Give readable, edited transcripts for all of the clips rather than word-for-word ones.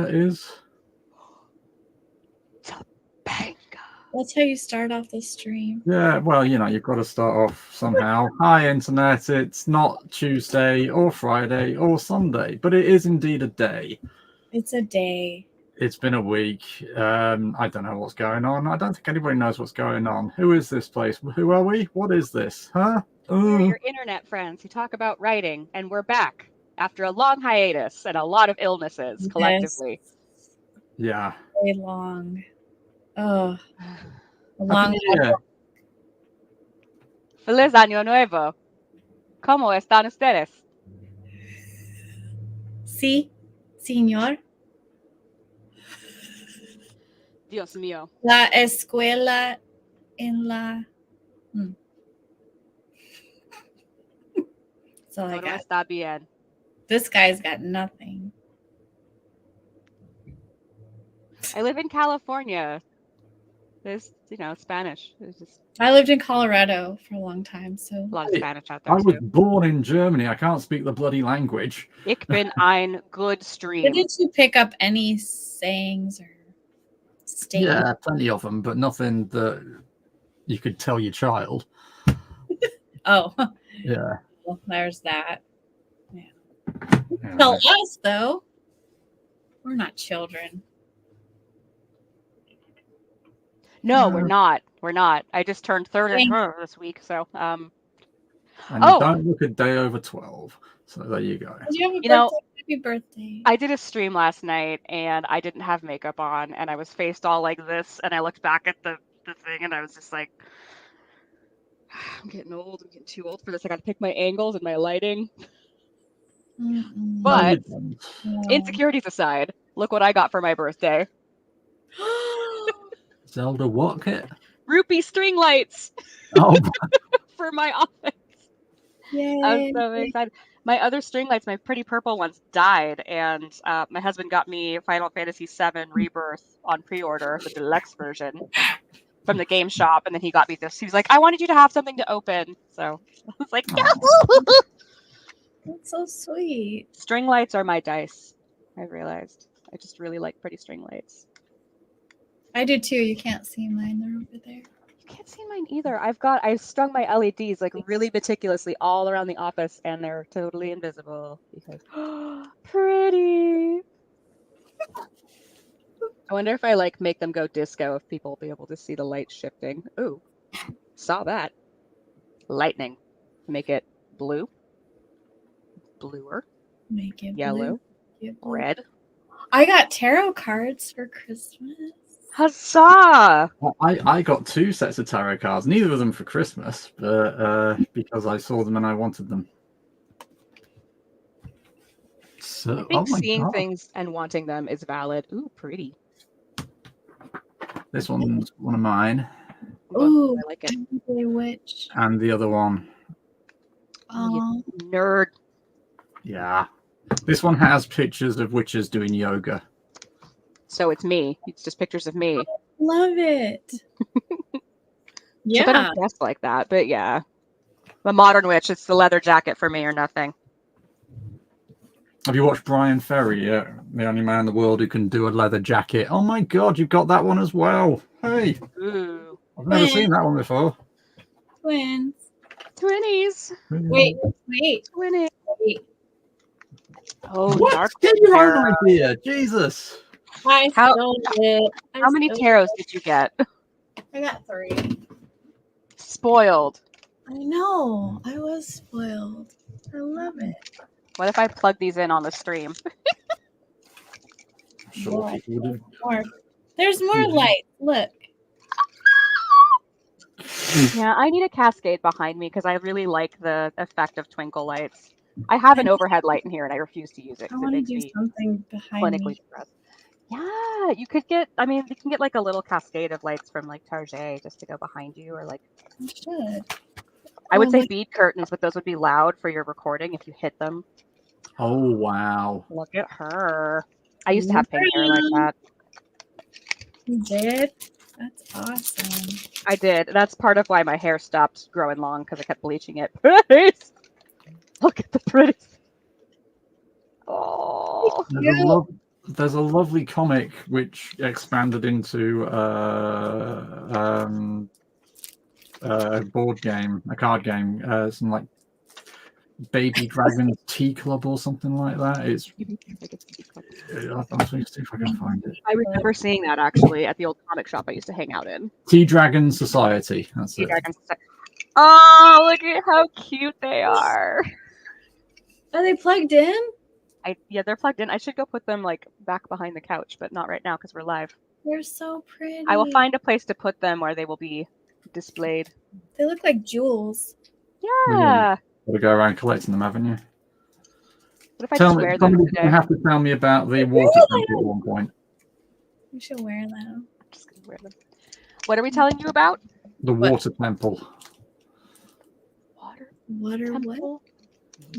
is. Topanga. That's how you start off the stream. Yeah, well, you've got to start off somehow. Hi, Internet. It's not Tuesday or Friday or Sunday, but it is indeed a day. It's a day. It's been a week. I don't know what's going on. I don't think anybody knows what's going on. Who is this place? Who are we? What is this? Huh? We're your internet friends who talk about writing, and we're back after a long hiatus and a lot of illnesses collectively. Yeah. Very long. Oh, a Happy long. New Year. Feliz Año Nuevo. ¿Cómo están ustedes? Sí, señor. Dios mío. La escuela en la. That's all I Todo got. está bien. This guy's got nothing. I live in California. There's, Spanish. There's just I lived in Colorado for a long time, so. a lot of Spanish out there I was too. born in Germany. I can't speak the bloody language. Ich bin ein good stream. Didn't you pick up any sayings or statements? Yeah, plenty of them, but nothing that you could tell your child. Oh, Yeah. well, there's that. Yeah. Tell us though. We're not children. No, we're not. We're not. I just turned 30 Thank- this week, so And Oh. you don't look a day over 12. So there you go. Did you have a You know, birthday? Happy birthday. I did a stream last night and I didn't have makeup on and I was faced all like this and I looked back at the thing and I was just like, I'm getting old. I'm getting too old for this. I got to pick my angles and my lighting. Mm-mm. But No, you don't. No. insecurities aside, look what I got for my birthday. Zelda what kit? Rupee string lights Oh, for my office. Yay. I was so excited. My other string lights, my pretty purple ones, died, and my husband got me Final Fantasy VII Rebirth on pre-order, the deluxe version, from the game shop, and then he got me this. He was like, I wanted you to have something to open. So I was like, Oh. yes! That's so sweet. String lights are my dice, I realized. I just really like pretty string lights. I do too. You can't see mine. They're over there. You can't see mine either. I've strung my LEDs like really meticulously all around the office, and they're totally invisible because pretty. I wonder if I like make them go disco, if people will be able to see the light shifting. Ooh, saw that. Lightning. Make it blue, bluer, Make it yellow, blue. Make it blue. red. I got tarot cards for Christmas. Huzzah! I got 2 sets of tarot cards, neither of them for Christmas, but because I saw them and I wanted them. So, I think my seeing God. things and wanting them is valid. Ooh, pretty. This one's one of mine, Ooh, I like it. Everyday Witch. and the other one, Oh, Nerd. yeah. This one has pictures of witches doing yoga. So it's me. It's just pictures of me. love it. I Yeah. don't dress like that, but yeah. I'm a modern witch. It's the leather jacket for me or nothing. Have you watched Brian Ferry yet? The only man in the world who can do a leather jacket. Oh my God, you've got that one as well. Hey, Ooh. I've never Hey. seen that one before. Twins. 20s. Wait. Twinnies. Oh, What? dark Get your tarot. own idea, Jesus. I How- stole it. How many tarots did you get? I got 3. Spoiled. I know. I was spoiled. I love it. What if I plug these in on the stream? Sure, Boy. people would More. There's more light. Look. Yeah, I need a cascade behind me because I really like the effect of twinkle lights. I have an overhead light in here and I refuse to use it I because it want to makes do me something behind clinically me. depressed. Yeah, you could get, you can get like a little cascade of lights from like Target just to go behind you, or like, I should. I would Oh say my- bead curtains, but those would be loud for your recording if you hit them. Oh, wow. Look at her. I used to have pink hair like that. You did? That's awesome. I did. That's part of why my hair stopped growing long because I kept bleaching it. Pretties! Look at the pretties. Oh. There's a, there's a lovely comic which expanded into a board game, a card game, some like Baby Dragon's Tea Club or something like that. It's I'm trying to see if I can find it. I remember seeing that actually at the old comic shop I used to hang out in. Tea Dragon Society. That's it. Oh, look at how cute they are. Are they plugged in? Yeah, they're plugged in. I should go put them like back behind the couch, but not right now because we're live. They're so pretty. I will find a place to put them where they will be displayed. They look like jewels. Yeah. Gotta go around collecting them, haven't you? What if I just wear them Somebody's today? gonna have to tell me about the water temple at one point. You should wear them. I'm just gonna wear them. What are we telling you about? The water temple. Water what? Temple?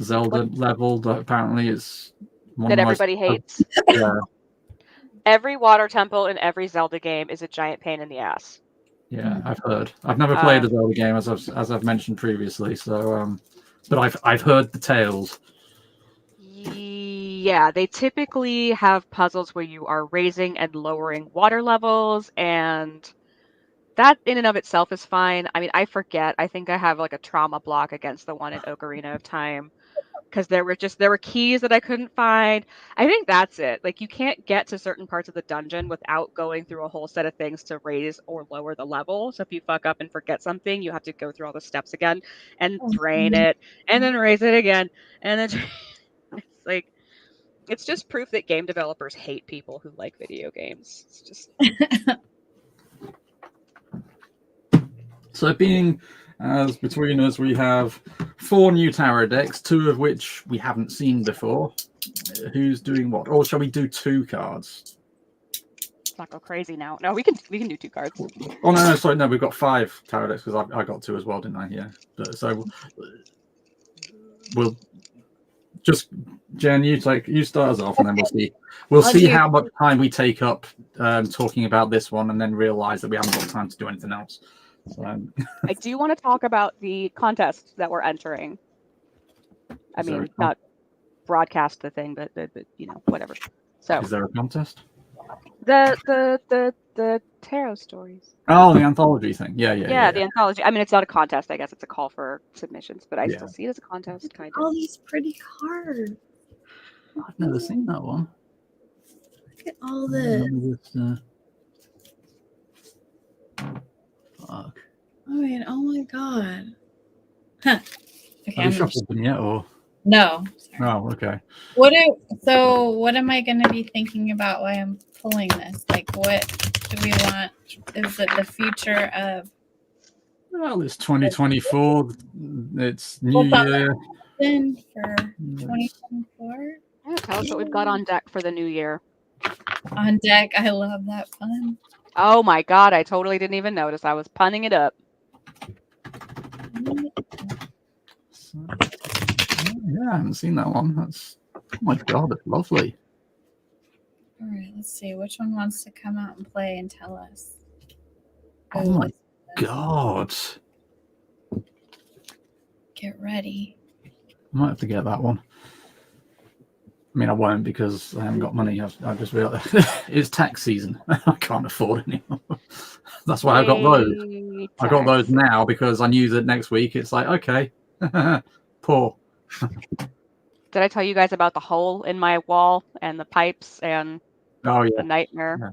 Zelda level that apparently is one That of the most- everybody hates. Yeah, Every water temple in every Zelda game is a giant pain in the ass. yeah, I've heard. I've never played a Zelda game as I've mentioned previously, so but I've heard the tales. Yeah, they typically have puzzles where you are raising and lowering water levels, and that in and of itself is fine. I mean, I forget. I think I have like a trauma block against the one in Ocarina of Time because there were keys that I couldn't find. I think that's it. Like you can't get to certain parts of the dungeon without going through a whole set of things to raise or lower the level. So if you fuck up and forget something, you have to go through all the steps again and drain it and then raise it again and then it's like it's just proof that game developers hate people who like video games. It's just So being as between us, we have 4 new tarot decks, 2 of which we haven't seen before. Who's doing what? Or shall we do 2 cards? let's not go crazy now. No, we can do 2 cards. Oh no, sorry, no, we've got 5 tarot decks because I got 2 as well, didn't I? Yeah. So we'll just Jen, you start us off, and then we'll see. We'll see how much time we take up talking about this one, and then realize that we haven't got time to do anything else. So, I do want to talk about the contest that we're entering. I mean, not broadcast the thing, but you know, whatever. So is there a contest? The tarot stories. Oh, the anthology thing. Yeah. The anthology. I mean, it's not a contest. I guess it's a call for submissions, but I still see it as a contest, kind of. All these pretty cards. I've never seen that one. Look at all this. Fuck. I mean, oh my god. Huh. Okay. Have you shuffled them yet, or No. Sorry. oh, okay. What am I going to be thinking about while I'm pulling this? Like, what do we want? Is it the future of? Well, it's 2024. It's New Year. For 2024? Yeah, tell us what we've got on deck for the new year. On deck. I love that pun. Oh my god, I totally didn't even notice. I was punning it up. Yeah, I haven't seen that one. That's oh my god, it's lovely. All right, let's see. Which one wants to come out and play and tell us? Oh my god. Get ready. I might have to get that one. I mean, I won't because I haven't got money. I just realized it's tax season. I can't afford anymore. That's why I got those. I got those now because I knew that next week it's like, okay, poor. Did I tell you guys about the hole in my wall and the pipes and the nightmare? Yeah.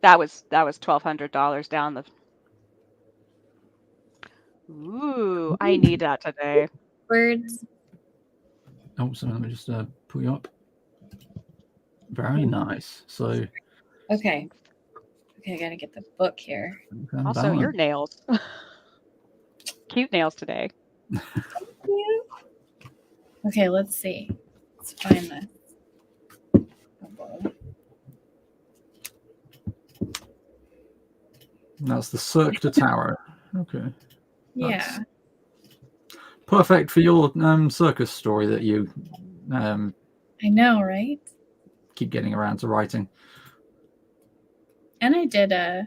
That was $1,200 down the. Ooh, I need that today. Words. Oh, so let me just pull you up. Very nice. So. Okay, I gotta get the book here. Also, your nails. Cute nails today. Okay, let's see. Let's find this. That's the Cirque du Tarot. Okay. Yeah. Perfect for your circus story that you I know, right? keep getting around to writing. And I did a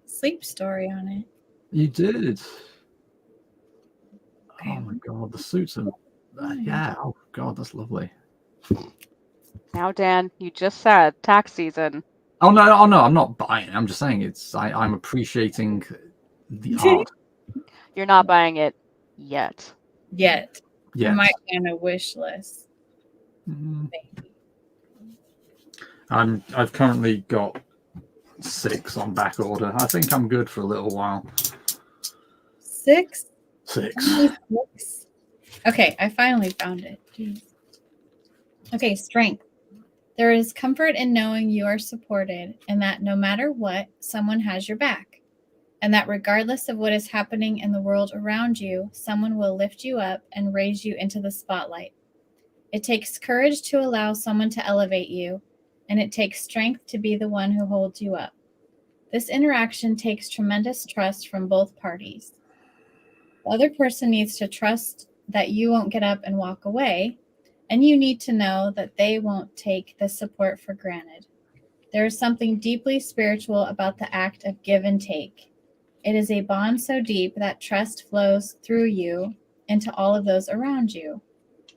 sleep story on it. You did. Okay. Oh my god, the suits are yeah. Oh god, that's lovely. Now, Dan, you just said tax season. Oh no, I'm not buying it. I'm just saying I'm appreciating the art. You're not buying it yet. Yet. Yes. Might be on a wish list. Mm. I've currently got 6 on back order. I think I'm good for a little while. 6? 6. Only 6? Okay, I finally found it. Jeez. Okay, strength. There is comfort in knowing you are supported and that no matter what, someone has your back. And that regardless of what is happening in the world around you, someone will lift you up and raise you into the spotlight. It takes courage to allow someone to elevate you, and it takes strength to be the one who holds you up. This interaction takes tremendous trust from both parties. The other person needs to trust that you won't get up and walk away, and you need to know that they won't take this support for granted. There is something deeply spiritual about the act of give and take. It is a bond so deep that trust flows through you into all of those around you.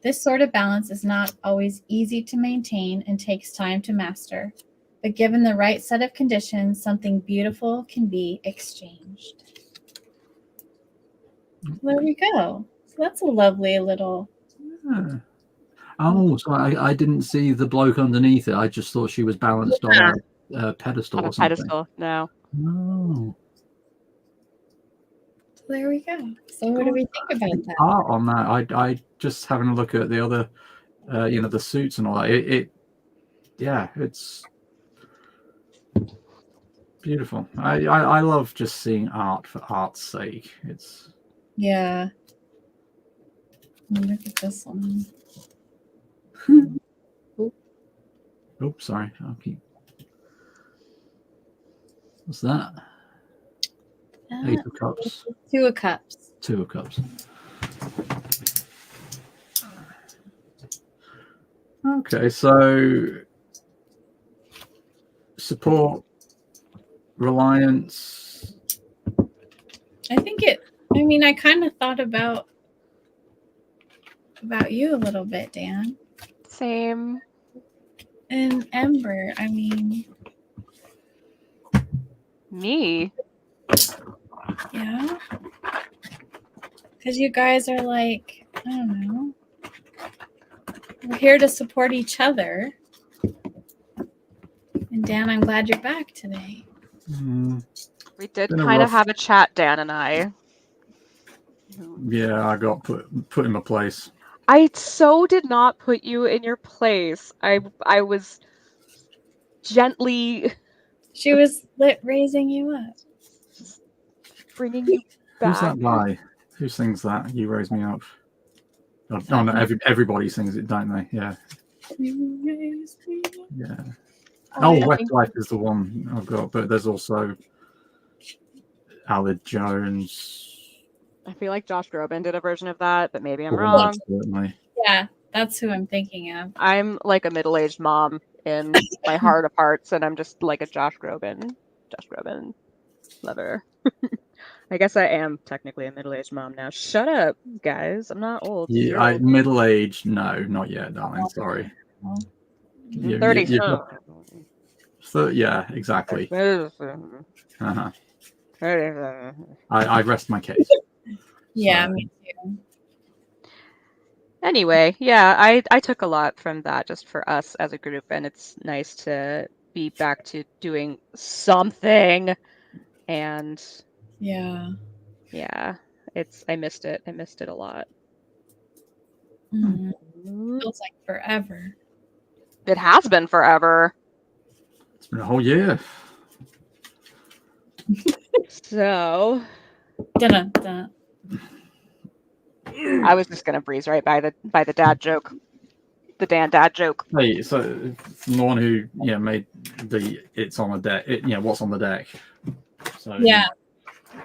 This sort of balance is not always easy to maintain and takes time to master, but given the right set of conditions, something beautiful can be exchanged. There we go. So that's a lovely little... Yeah. Oh, so I didn't see the bloke underneath it. I just thought she was balanced on a pedestal On a or something. pedestal. No. Oh. There we go. So what do we think about that? Art on that. I just having a look at the other, the suits and all that. It's beautiful. I love just seeing art for art's sake. It's Yeah. Look at this one. Oops, sorry. I'll keep. What's that? Ace of Cups. 2 of Cups. 2 of Cups. Okay, so support, reliance. I kind of thought about you a little bit, Dan. Same. And Ember, Me? yeah. Because you guys are like, I don't know. We're here to support each other. And Dan, I'm glad you're back today. We did Been a kind of rough- have a chat, Dan and I. Yeah, I got put in my place. I so did not put you in your place. I was gently She was raising you up. bringing you Who's back. that by? Who sings that? You raise me up. Oh no, everybody sings it, don't they? Yeah. You raised me up. Yeah. I Oh, think- Westlife is the one I've got, but there's also Aled Jones. I feel like Josh Groban did a version of that, but maybe I'm Paul, wrong. certainly. Yeah, that's who I'm thinking of. I'm like a middle-aged mom in my heart of hearts, and I'm just like a Josh Groban lover. I guess I am technically a middle-aged mom now. Shut up, guys. I'm not old. You're Yeah, old. middle age. No, not yet, darling. Sorry. Oh. You- 30. you- yeah, exactly. Uh-huh. I rest my case. Yeah, So- me too. Anyway, yeah, I took a lot from that just for us as a group, and it's nice to be back to doing something. And Yeah. yeah, I missed it. I missed it a lot. Mhm. Feels like forever. It has been forever. It's been a whole year. So Dun-dun-dun. I was just gonna breeze right by the dad joke. The Dan dad joke. Hey, so from the one who made the it's on the deck. What's on the deck. So Yeah.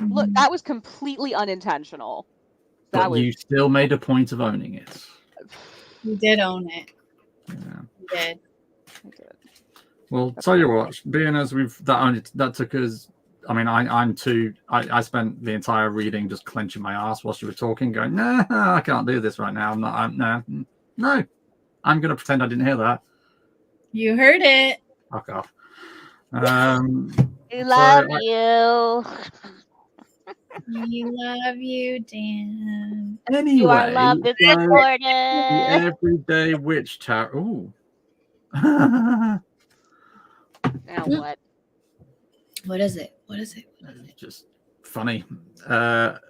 Look, that was completely unintentional. That but was you still made a point of owning it. You did own it. Yeah. You did. I did. Well, tell you what, being as that took us. I mean, I spent the entire reading just clenching my ass while you were talking, going, "No, I can't do this right now. I'm not. No. I'm going to pretend I didn't hear that." You heard it. Fuck off. We So love I- you. We love you, Dan. Anyway, You are loved and so supported. the Everyday Witch Tarot. Ooh. Now what? What is it? What is it? It's just funny. I've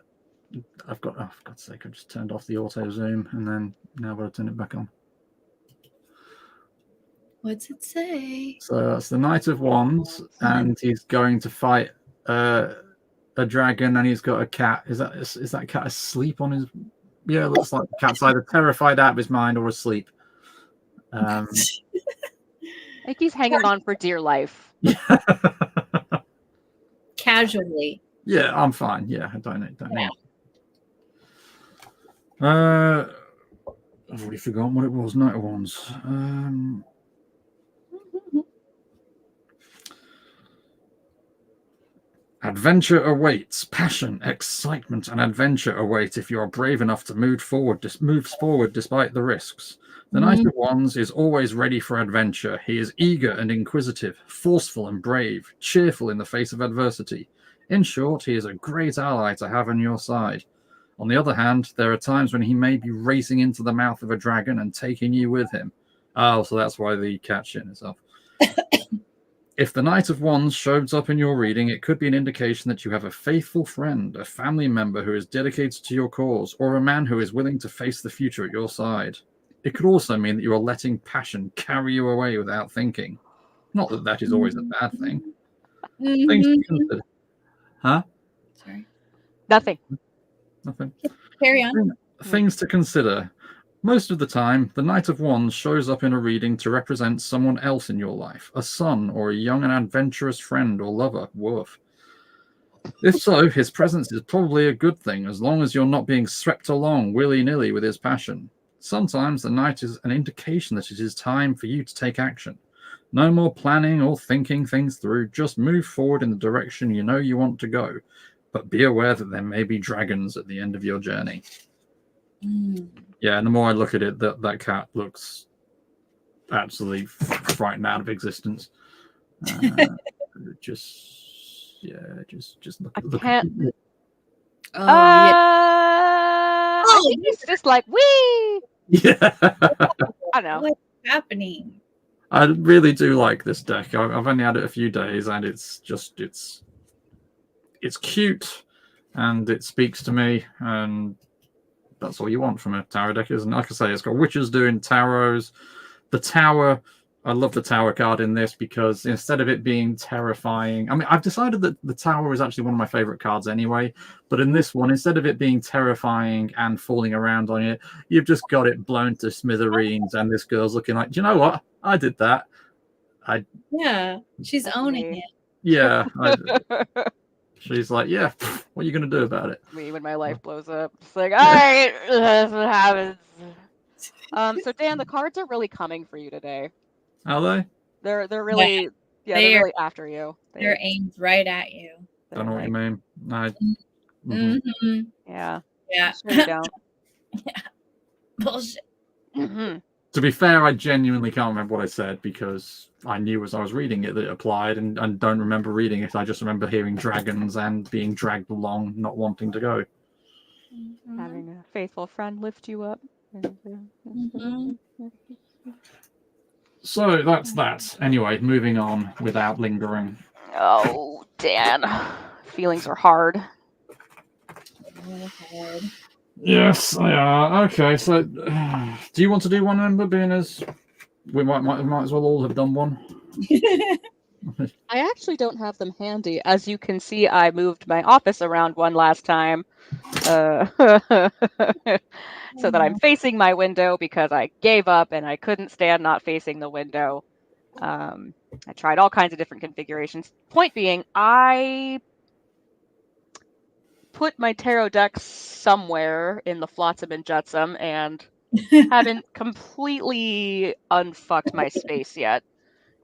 got, oh, for God's sake, I just turned off the auto zoom and then now I've got to turn it back on. What's it say? So that's the Knight of Wands, and he's going to fight a dragon, and he's got a cat. Is that cat asleep on his? Yeah, it looks like the cat's either terrified out of his mind or asleep. I think he's hanging on for dear life. Casually. Yeah, I'm fine. Yeah, I don't need. I've already forgotten what it was. Knight of Wands. Adventure awaits. Passion, excitement, and adventure await if you are brave enough to move forward despite the risks. The Knight of Wands is always ready for adventure. He is eager and inquisitive, forceful and brave, cheerful in the face of adversity. In short, he is a great ally to have on your side. On the other hand, there are times when he may be racing into the mouth of a dragon and taking you with him. Oh, so that's why the cat shit itself. If the Knight of Wands shows up in your reading, it could be an indication that you have a faithful friend, a family member who is dedicated to your cause, or a man who is willing to face the future at your side. It could also mean that you are letting passion carry you away without thinking. Not that that is always a bad thing. Things to consider. Huh? Sorry. Nothing. Nothing. Carry on. Things to consider. Most of the time, the Knight of Wands shows up in a reading to represent someone else in your life, a son or a young and adventurous friend or lover. Woof. If so, his presence is probably a good thing, as long as you're not being swept along willy-nilly with his passion. Sometimes the Knight is an indication that it is time for you to take action. No more planning or thinking things through, just move forward in the direction you know you want to go. But be aware that there may be dragons at the end of your journey. Yeah, and the more I look at it, that cat looks absolutely frightened out of existence. Just look. I can't. Oh, yeah. I think he's just like, wee. Yeah. I don't know. What's happening? I really do like this deck. I've only had it a few days, and it's cute, and it speaks to me, and that's all you want from a tarot deck, isn't it? Like I say, it's got witches doing tarots. The tower, I love the tower card in this because instead of it being terrifying, I mean, I've decided that the tower is actually one of my favorite cards anyway, but in this one, instead of it being terrifying and falling around on you, you've just got it blown to smithereens, and this girl's looking like, do you know what? I did that. Yeah, she's owning it. Yeah. She's like, yeah, what are you going to do about it? Me when my life blows up. It's like, all right, that's what happens. So Dan, the cards are really coming for you today. Are they? They're really they're really after you. They're aimed right at you. Don't know what you mean. No. Mm-hmm. Yeah. Yeah. Sure you don't. Yeah. Bullshit. Mm-hmm. To be fair, I genuinely can't remember what I said because I knew as I was reading it that it applied, and don't remember reading it. I just remember hearing dragons and being dragged along, not wanting to go. Having a faithful friend lift you up. So that's that. Anyway, moving on without lingering. Oh, Dan. Feelings are hard. Yes, they are. Okay, so do you want to do one, Ember, being as we might as well all have done one? I actually don't have them handy. As you can see, I moved my office around one last time. So that I'm facing my window because I gave up and I couldn't stand not facing the window. I tried all kinds of different configurations. Point being, I put my tarot deck somewhere in the Flotsam and Jetsam and haven't completely unfucked my space yet,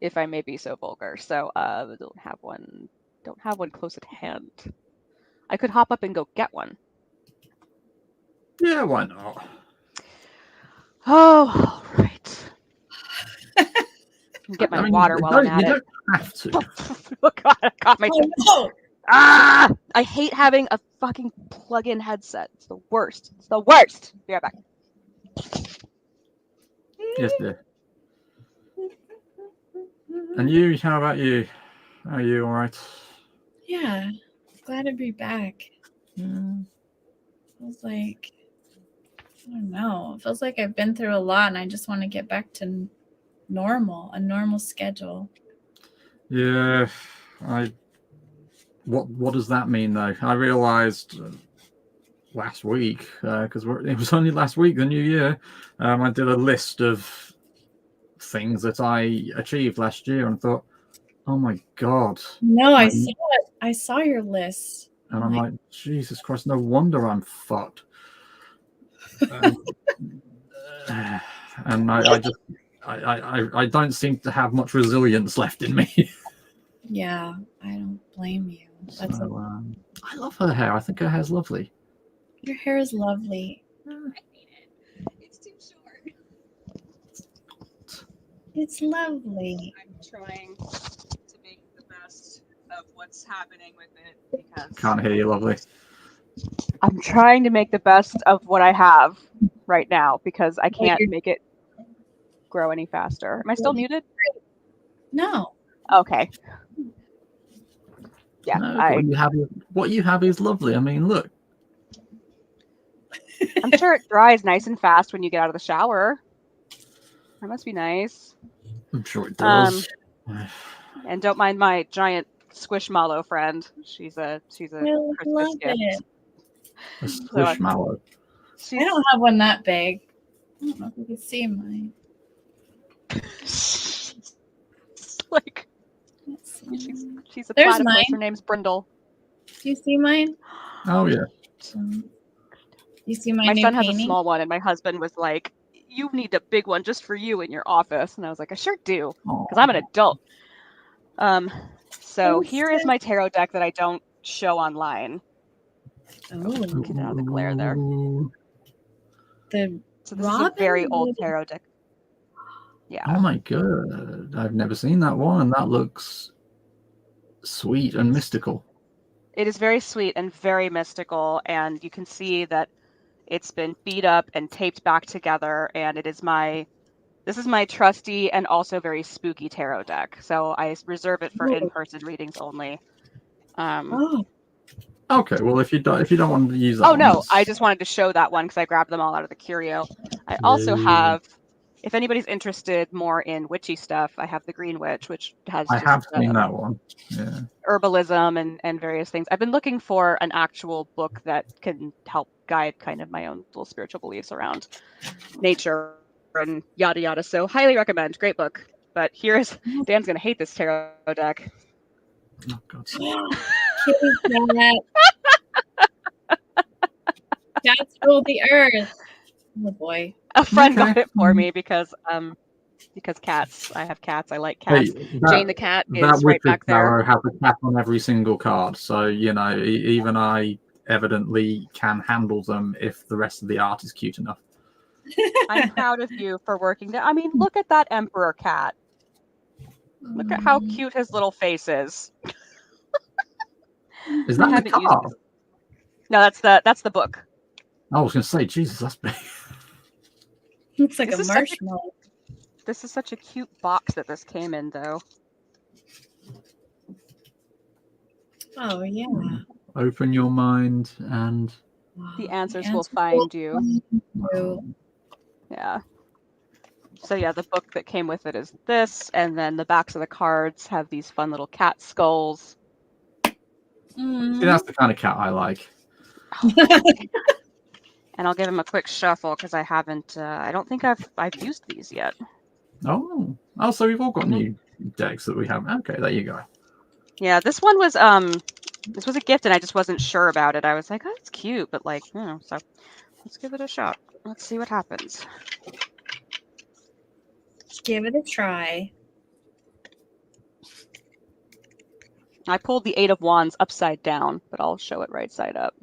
if I may be so vulgar. So don't have one close at hand. I could hop up and go get one. Yeah, why not? Oh, all right. Get my water while I'm at you it. don't have to. Oh God, I caught my. Oh, Ah! I hate having a fucking plug-in headset. It's the worst. It's the worst. Be right back. Yes, dear. And you, how about you? Are you all right? yeah. Glad to be back. Yeah. Feels like, I don't know. It feels like I've been through a lot and I just want to get back to normal, a normal schedule. Yeah, What does that mean though? I realised last week because it was only last week, the new year. I did a list of things that I achieved last year, and thought, "Oh my god!" No, I saw it. I saw your list. And I'm like, Jesus Christ! No wonder I'm fucked. And I don't seem to have much resilience left in me. Yeah, I don't blame you. That's So, I love her hair. I think her hair's lovely. your hair is lovely. It's too short. It's lovely. I'm trying to make the best of what's happening with it because Can't hear you, lovely. I'm trying to make the best of what I have right now because I can't make it grow any faster. Am I still muted? No. Okay. Yeah, No, what you have is lovely. I mean, look. I'm sure it dries nice and fast when you get out of the shower. That must be nice. I'm sure it does. And don't mind my giant squishmallow friend. She's a I Christmas love gift. it. A squishmallow. I don't have one that big. I don't know if you can see mine. Like Let's see. she's a There's platypus. mine. Her name's Brindle. Do you see mine? Oh yeah. You see my My new son has a painting? small one, and my husband was like, "You need a big one just for you in your office." And I was like, "I sure do, because I'm an adult." So here is my tarot deck that I don't show online. Oh, Get out of the glare there. the So this is a very old tarot deck. Yeah. Oh my god. I've never seen that one, and that looks sweet and mystical. It is very sweet and very mystical, and you can see that it's been beat up and taped back together, and this is my trusty and also very spooky tarot deck. So I reserve it for in-person readings only. Oh, Okay, well if you don't want to use that. Oh no, I just wanted to show that one because I grabbed them all out of the curio. I also have, if anybody's interested more in witchy stuff, I have the Green Witch, which has I have seen that one. Yeah. Herbalism and various things. I've been looking for an actual book that can help guide kind of my own little spiritual beliefs around nature and yada yada. So highly recommend. Great book. But here's Dan's gonna hate this tarot deck. Oh God. kitty cat. Cats rule the earth. Oh boy. A friend Okay. got it for me because cats. I have cats. I like cats. Hey, Jane the cat is that right Wicked back there. Tarot has a cat on every single card, so you know even I evidently can handle them if the rest of the art is cute enough. I'm proud of you for working there. I mean, look at that emperor cat. Look at how cute his little face is. Is that the haven't used card? No, that's the book. I was going to say, Jesus, that's big. Looks like This a is such marshmallow. This is such a cute box that this came in, though. Oh yeah. Open your mind and The answers will find you. Yeah. So yeah, the book that came with it is this, and then the backs of the cards have these fun little cat skulls. Mm. see, that's the kind of cat I like. And I'll give him a quick shuffle because I haven't. I don't think I've used these yet. Oh, so we've all got new decks that we have. Okay, there you go. Yeah, this one was this was a gift, and I just wasn't sure about it. I was like, oh, it's cute, but like, you know, so let's give it a shot. Let's see what happens. Give it a try. I pulled the 8 of Wands upside down, but I'll show it right side up.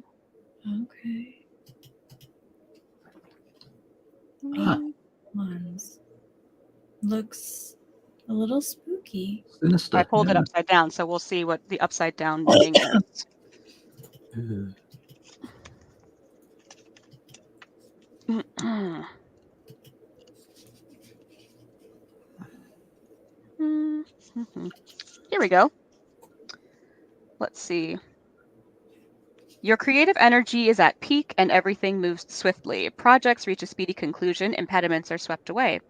Okay. Huh. Ones. Looks A little spooky. Sinister. I pulled it yeah. upside down, so we'll see what the upside down meaning is. Ugh. Here we go. Let's see. Your creative energy is at peak and everything moves swiftly. Projects reach a speedy conclusion, impediments are swept away.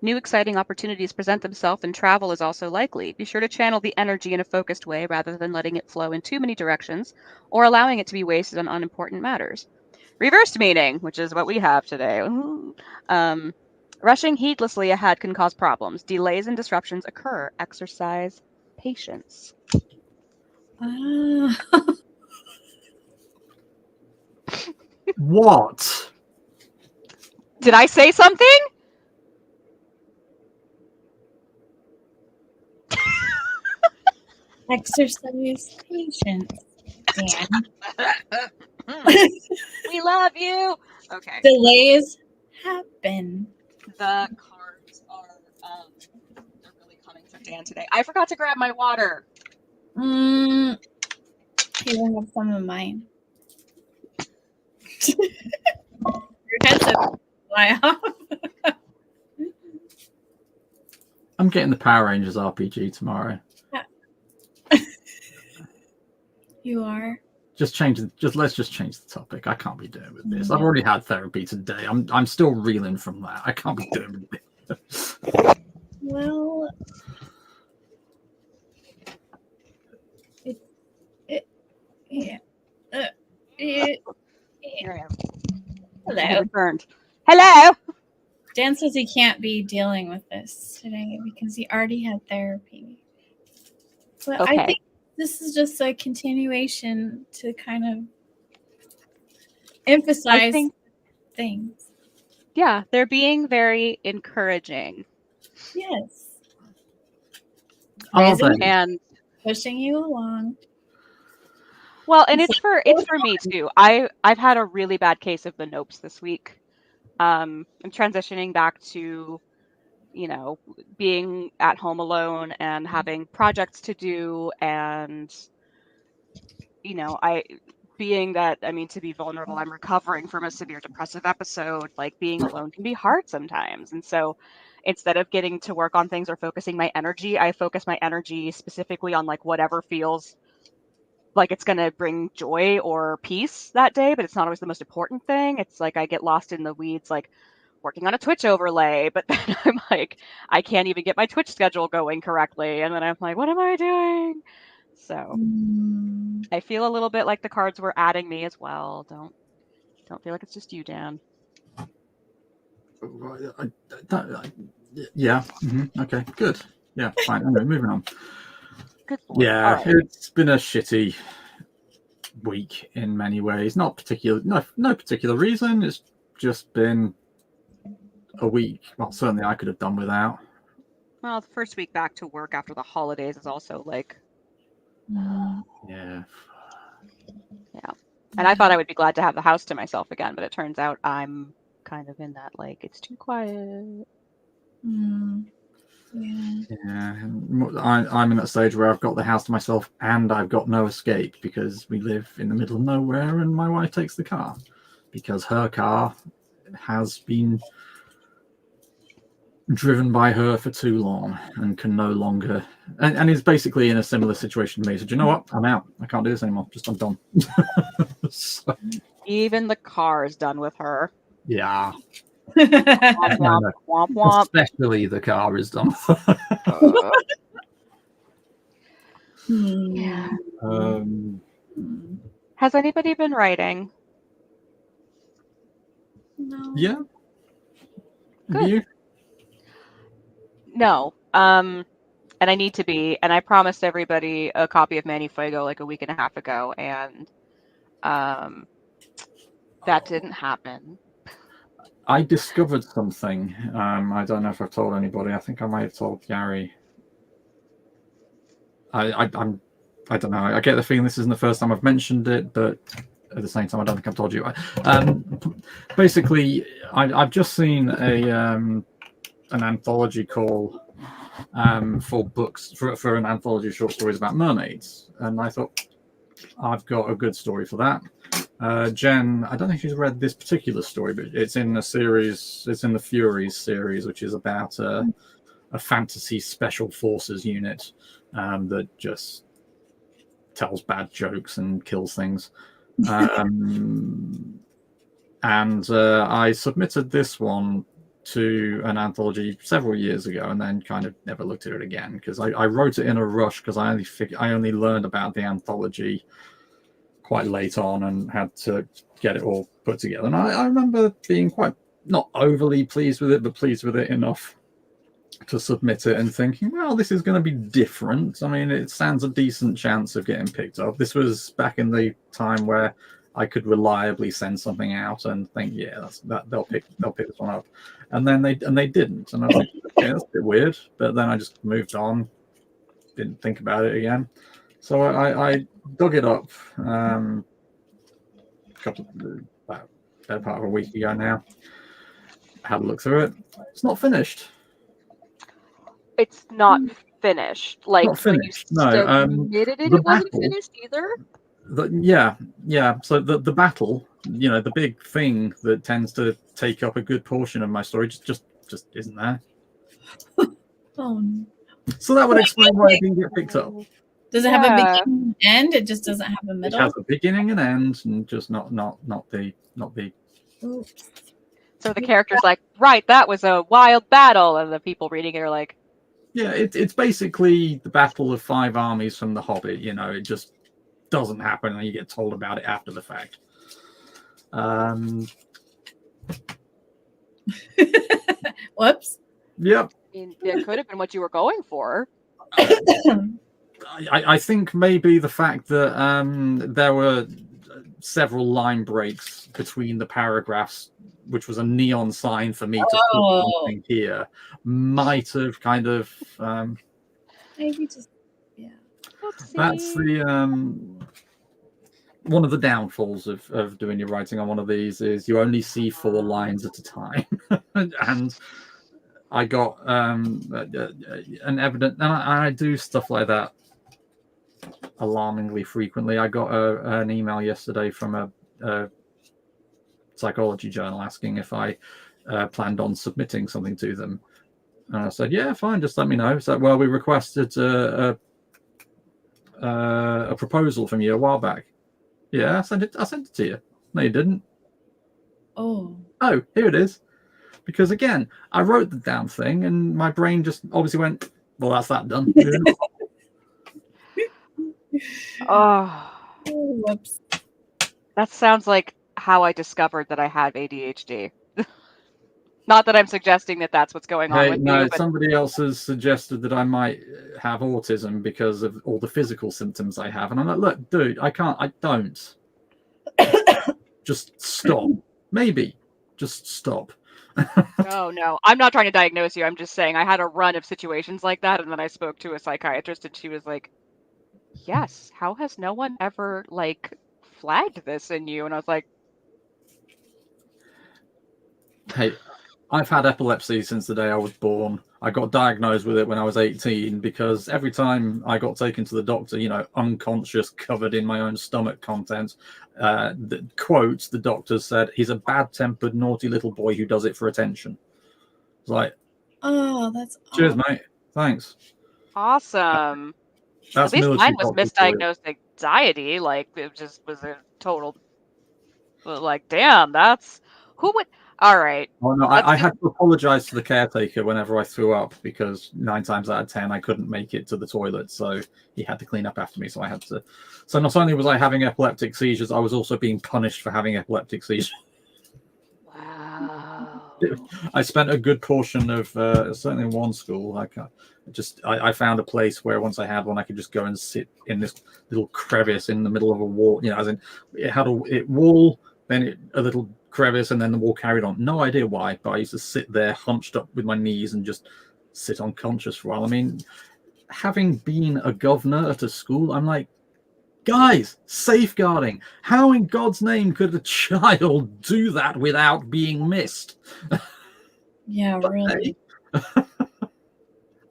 New exciting opportunities present themselves and travel is also likely. Be sure to channel the energy in a focused way rather than letting it flow in too many directions or allowing it to be wasted on unimportant matters. Reversed meaning, which is what we have today. Rushing heedlessly ahead can cause problems. Delays and disruptions occur. Exercise patience. What? Did I say something? Exercise patience. Dan. We love you. Okay. Delays happen. The cards are they're really coming for Dan today. I forgot to grab my water. You will have some of mine. Your headset fly off. I'm getting the Power Rangers RPG tomorrow. You are. Let's just change the topic. I can't be doing with this. I've already had therapy today. I'm still reeling from that. I can't be doing with this. Well, yeah. Here I am. Hello. Returned. Hello. Dan says he can't be dealing with this today because he already had therapy. But Okay. I think this is just a continuation to kind of emphasize things. Yeah, they're being very encouraging. Yes. Are Raising they? And pushing you along. well, and it's for me too. I've had a really bad case of the nopes this week. I'm transitioning back to, being at home alone and having projects to do, and to be vulnerable, I'm recovering from a severe depressive episode. Like, being alone can be hard sometimes, and so instead of getting to work on things or focusing my energy, I focus my energy specifically on like whatever feels like it's going to bring joy or peace that day, but it's not always the most important thing. It's like I get lost in the weeds, like working on a Twitch overlay, but then I'm like, I can't even get my Twitch schedule going correctly. And then I'm like, what am I doing? So I feel a little bit like the cards were adding me as well. Don't feel like it's just you, Dan. Yeah. Okay. Good. Yeah. Fine. Anyway, moving on. Good Lord. Yeah, Right. It's been a shitty week in many ways. No particular reason. It's just been a week. Well, certainly I could have done without. Well, the first week back to work after the holidays is also like, Yeah. And I thought I would be glad to have the house to myself again, but it turns out I'm kind of in that, like, it's too quiet. Yeah. I'm in that stage where I've got the house to myself and I've got no escape because we live in the middle of nowhere and my wife takes the car because her car has been driven by her for too long and can no longer and is basically in a similar situation to me. So do you know what? I'm out. I can't do this anymore. I'm done. So, Even the car is done with her. yeah. Womp, womp, womp, womp. Especially the car is done. Yeah. Has anybody been writing? No. Yeah. Good. You? No. And I need to be. And I promised everybody a copy of Manny Fuego like a week and a half ago, and that didn't happen. I discovered something. I don't know if I've told anybody. I think I might have told Gary. I don't know. I get the feeling this isn't the first time I've mentioned it, but at the same time, I don't think I've told you. Basically, I've just seen an anthology called for books for an anthology of short stories about mermaids, and I thought I've got a good story for that. Jen, I don't think she's read this particular story, but it's in a series. It's in the Furies series, which is about a fantasy special forces unit that just tells bad jokes and kills things. And I submitted this one to an anthology several years ago, and then kind of never looked at it again because I wrote it in a rush because I only learned about the anthology quite late on and had to get it all put together. And I remember being quite not overly pleased with it, but pleased with it enough to submit it and thinking, well, this is going to be different. I mean, it stands a decent chance of getting picked up. This was back in the time where I could reliably send something out and think, yeah, they'll pick this one up, and then they didn't, and I was like, okay, that's a bit weird. But then I just moved on, didn't think about it again. So I dug it up about better part of a week ago now. Had a look through it. It's not finished. It's not finished. Like, not finished. So you No. admitted it the wasn't battle- finished either. Yeah. So the battle, the big thing that tends to take up a good portion of my story, just isn't there. Oh, no. So that would explain why it didn't get picked up. Does it have a Yeah. beginning and end? It just doesn't have a It middle. has a beginning and end, and just not the. Oops. So the character's like, right, that was a wild battle, and the people reading it are like, Yeah, it's basically the battle of 5 armies from The Hobbit. It just doesn't happen, and you get told about it after the fact. Whoops. Yep. it could have been what you were going for. I think maybe the fact that there were several line breaks between the paragraphs, which was a neon sign for me to put something here, might have kind of. Maybe just That's the one of the downfalls of doing your writing on one of these is you only see 4 lines at a time, and I got an evident, and I do stuff like that alarmingly frequently. I got an email yesterday from a psychology journal asking if I planned on submitting something to them, and I said, yeah, fine, just let me know. So, well, we requested a proposal from you a while back. Yeah, I sent it to you. No, you didn't. Oh, Here it is. Because again, I wrote the damn thing, and my brain just obviously went, well, that's that done. Oh, whoops. that sounds like how I discovered that I had ADHD. Not that I'm suggesting that that's what's going on Hey, with no, you, but somebody else has suggested that I might have autism because of all the physical symptoms I have. And I'm like, look, dude, I don't. Just stop. Maybe. Just stop. no, I'm not trying to diagnose you. I'm just saying I had a run of situations like that, and then I spoke to a psychiatrist, and she was like, yes, how has no one ever, flagged this in you? And I was like, Hey, I've had epilepsy since the day I was born. I got diagnosed with it when I was 18 because every time I got taken to the doctor, unconscious, covered in my own stomach contents, the doctor said, he's a bad-tempered, naughty little boy who does it for attention. It's like, Oh, that's cheers, awful. mate. Thanks. awesome. That's At least military mine was doctor for you. misdiagnosed anxiety. It just was a total, damn, that's, who would, all right. Oh, no, Let's I just- had to apologize to the caretaker whenever I threw up because 9 times out of 10 I couldn't make it to the toilet, so he had to clean up after me. So I had to. So not only was I having epileptic seizures, I was also being punished for having epileptic seizures. Wow. I spent a good portion of certainly in one school. I found a place where once I had one, I could just go and sit in this little crevice in the middle of a wall. As in, it had a wall, then a little crevice, and then the wall carried on. No idea why, but I used to sit there hunched up with my knees and just sit unconscious for a while. I mean, having been a governor at a school, I'm like, guys, safeguarding. How in God's name could a child do that without being missed? Yeah, really.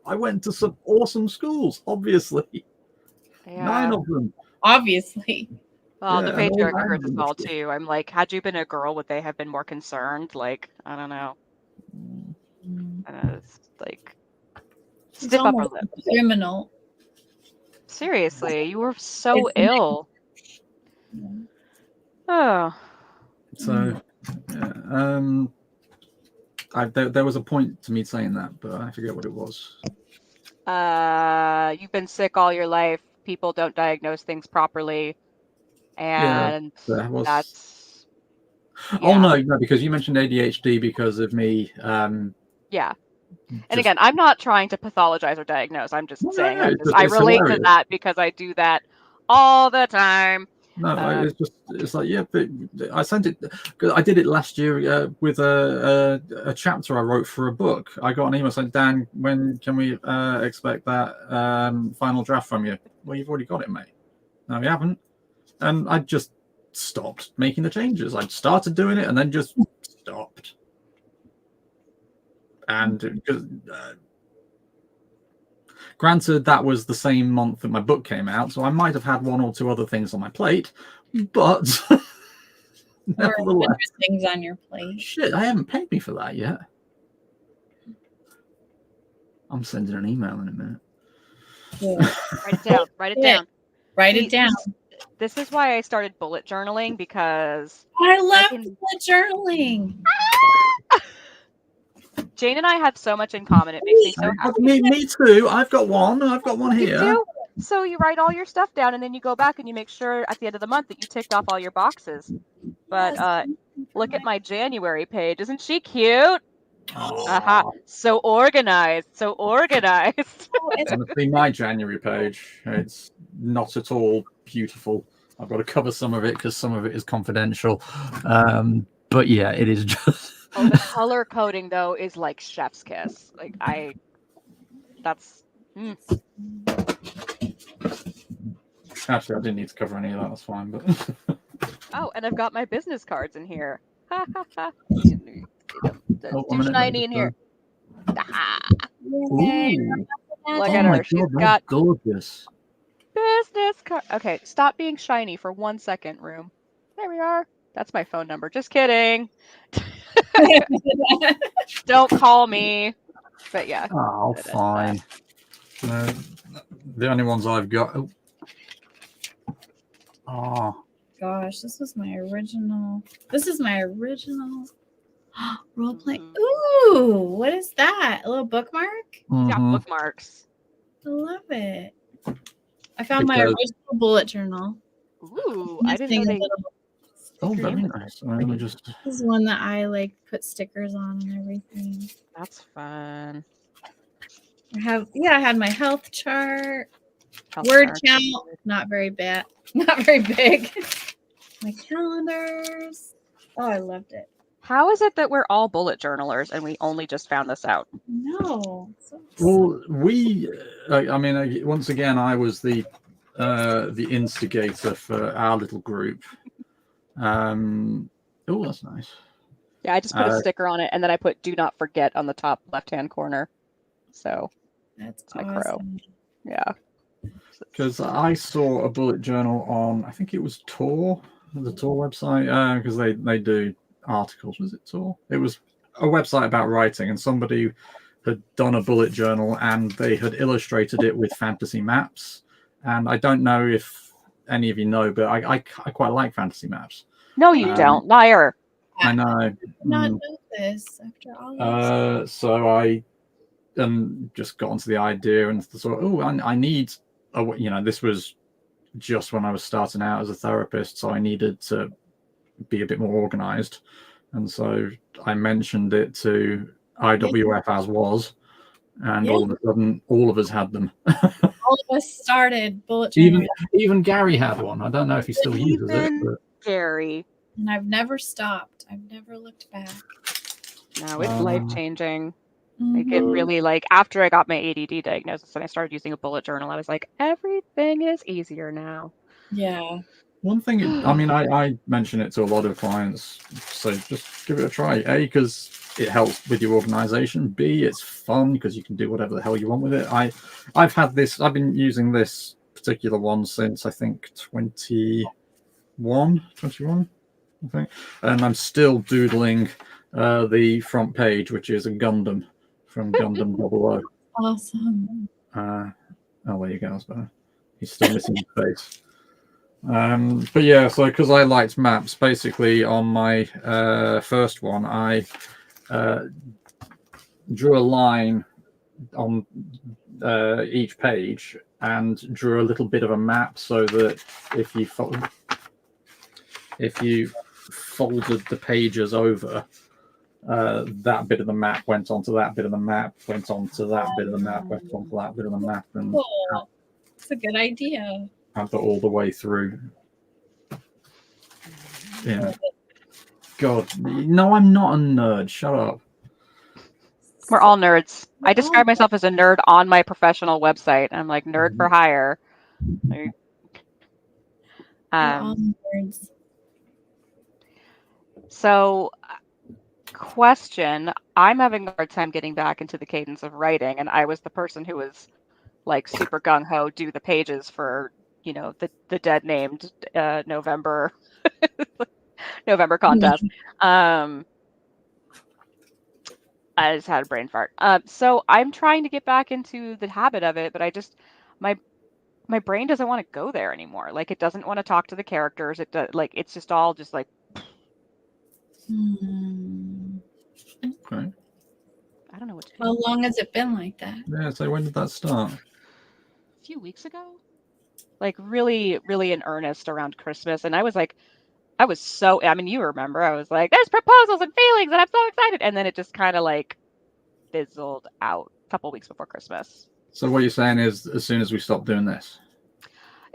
I went to some awesome schools, obviously. Yeah. 9 of them. Obviously. Well, the Yeah, and all patriarchy hurts us random all stuff. too. I'm like, had you been a girl, would they have been more concerned? Like, I don't know. It's like It's stiff upper almost lip. criminal. Seriously, you were so ill. Oh, So, yeah, there was a point to me saying that, but I forget what it was. you've been sick all your life. People don't diagnose things properly, and That was. that's Oh yeah, no, because you mentioned ADHD because of me. yeah. And just- again, I'm not trying to pathologize or diagnose. I'm just No, saying no, I it's relate to hilarious. that because I do that all the time. No, it's like, yeah, but I sent it because I did it last year with a chapter I wrote for a book. I got an email saying, Dan, when can we expect that final draft from you? Well, you've already got it, mate. No, we haven't. And I just stopped making the changes. I started doing it and then just stopped. And granted, that was the same month that my book came out, so I might have had 1 or 2 other things on my plate, but nevertheless, things on your plate. shit, I haven't paid me for that yet. I'm sending an email in a minute. Yeah. Write it down. Write it down. Write See, it down. This is why I started bullet journaling, because I love can- bullet journaling. Jane and I have so much in common. It makes me so happy. Me too. I've got one. I've got one You here. do? So you write all your stuff down, and then you go back and you make sure at the end of the month that you ticked off all your boxes. But Yes. look at my January page. Isn't she cute? Oh, Aha. So organized. So organized. Oh, it's honestly, my January page, it's not at all beautiful. I've got to cover some of it because some of it is confidential. But yeah, it is just. Oh, the color coding though is like chef's kiss. Like that's. Actually, I didn't need to cover any of that. That's fine. But Oh, and I've got my business cards in here. Ha ha ha. Oh, Too shiny in here. Ah, Ooh. look Oh at my her. She's God, that's got gorgeous. business card. Okay, stop being shiny for 1 second, room. There we are. That's my phone number. Just kidding. Don't call me. But yeah. Oh, It is fine. No, the only ones I've got. Oh, Gosh, this is my original. This is my original role play. Ooh, what is that? A little bookmark? He's got mhm. bookmarks. I love it. I found my Because- original bullet journal. Ooh, I didn't know Missing a they. little Oh, sticker. very nice. Let me just. This is one that I like put stickers on and everything. That's fun. I had my health chart, Health word chart. count, not very bad, not very big. My calendars. Oh, I loved it. How is it that we're all bullet journalers and we only just found this out? No. So Well, I mean, once again, I was the instigator for our little group. Oh, that's nice. Yeah, I just put a sticker on it and then I put "Do not forget" on the top left-hand corner. So that's my awesome. crow. Yeah. Because I saw a bullet journal on, I think it was Tor, the Tor website, because they do articles. Was it Tor? It was a website about writing, and somebody had done a bullet journal and they had illustrated it with fantasy maps. And I don't know if any of you know, but I quite like fantasy maps. No, you don't, liar. I know. I did not know this after all this. So I just got onto the idea and thought, oh, I need, this was just when I was starting out as a therapist, so I needed to be a bit more organized. And so I mentioned it to IWF as was, and all of a sudden, all of us had them. All of us started bullet journaling. Even Gary had one. I don't know if he still uses it. Even But Gary. And I've never stopped. I've never looked back. No, it's life-changing. Like Mhm. it really, like, after I got my ADD diagnosis and I started using a bullet journal, I was like, everything is easier now. Yeah. One thing, I mean, I mention it to a lot of clients, so just give it a try. A, because it helps with your organization. B, it's fun because you can do whatever the hell you want with it. I've been using this particular one since I think 21, I think, and I'm still doodling the front page, which is a Gundam from Gundam 00. Awesome. Oh, there you go. That's better. He's still missing his face. But yeah, so because I liked maps, basically on my first one, I drew a line on each page and drew a little bit of a map so that if you folded the pages over, that bit of the map went onto that bit of the map, went onto that bit of the map, went onto that bit of the map, and Cool. That's a good idea. have it all the way through. Yeah. God, no, I'm not a nerd. Shut up. We're all nerds. I We're describe all- myself as a nerd on my professional website. I'm like nerd for hire. Like, we're all nerds. So, question, I'm having a hard time getting back into the cadence of writing, and I was the person who was like super gung-ho, do the pages for, you know, the dead named November contest. I just had a brain fart. So I'm trying to get back into the habit of it, but I just my brain doesn't want to go there anymore. Like it doesn't want to talk to the characters. It like it's just all just like Okay. I don't know what to do. How long has it been like that? Yeah, so when did that start? A few weeks ago, like really, really in earnest around Christmas, and I was like, I mean, you remember, I was like, there's proposals and feelings, and I'm so excited, and then it just kind of like fizzled out a couple weeks before Christmas. So what you're saying is, as soon as we stop doing this,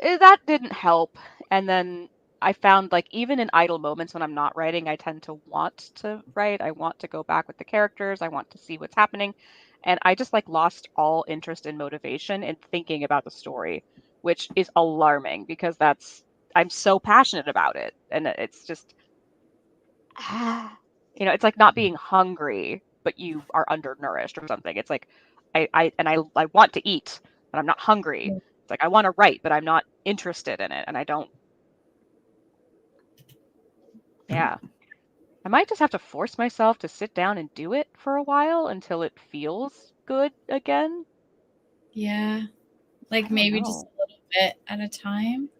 That didn't help, and then I found like even in idle moments when I'm not writing, I tend to want to write. I want to go back with the characters. I want to see what's happening. And I just like lost all interest and motivation in thinking about the story, which is alarming because I'm so passionate about it. And it's just, you know, it's like not being hungry, but you are undernourished or something. It's like, I want to eat, but I'm not hungry. It's like, I want to write, but I'm not interested in it. And I don't, yeah. I might just have to force myself to sit down and do it for a while until it feels good again. Yeah. Like maybe just a little bit at a time.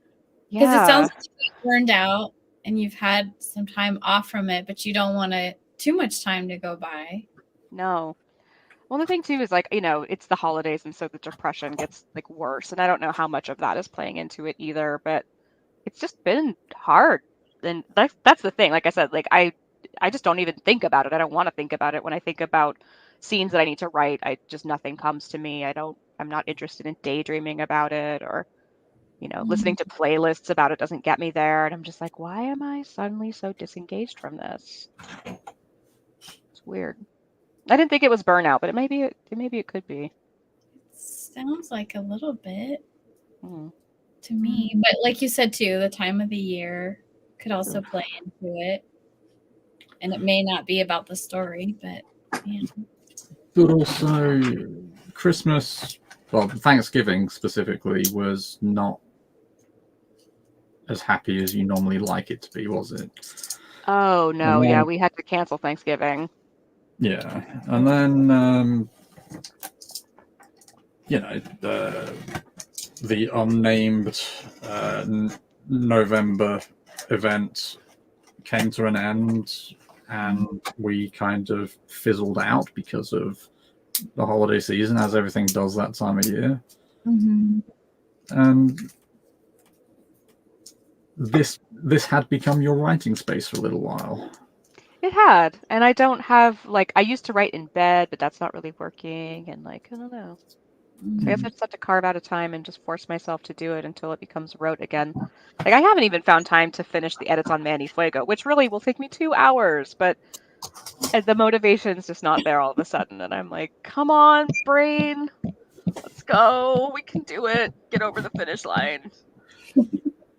Because it sounds like you're burned out and you've had some time off from it, but you don't want too much time to go by. No. Well, the thing too is like, you know, it's the holidays and so the depression gets like worse. And I don't know how much of that is playing into it either, but it's just been hard. And that's the thing. Like I said, like I just don't even think about it. I don't want to think about it. When I think about scenes that I need to write, nothing comes to me. I'm not interested in daydreaming about it or, you know, listening to playlists about it doesn't get me there. And I'm just like, why am I suddenly so disengaged from this? It's weird. I didn't think it was burnout, but maybe it could be. It sounds like a little bit Mm. to me. But like you said too, the time of the year could also play into it. And it may not be about the story, but yeah. but also Christmas, well, Thanksgiving specifically, was not as happy as you normally like it to be, was it? Oh no, yeah, we had to cancel Thanksgiving. Yeah, and then you know, the unnamed November event came to an end, and we kind of fizzled out because of the holiday season, as everything does that time of year. Mm-hmm. And this had become your writing space for a little while. It had, and I don't have like I used to write in bed, but that's not really working, and like I don't know. So I guess I just have to carve out a time and just force myself to do it until it becomes rote again. Like I haven't even found time to finish the edits on Manny Fuego, which really will take me 2 hours, but the motivation's just not there all of a sudden, and I'm like, come on, brain, let's go, we can do it. Get over the finish line.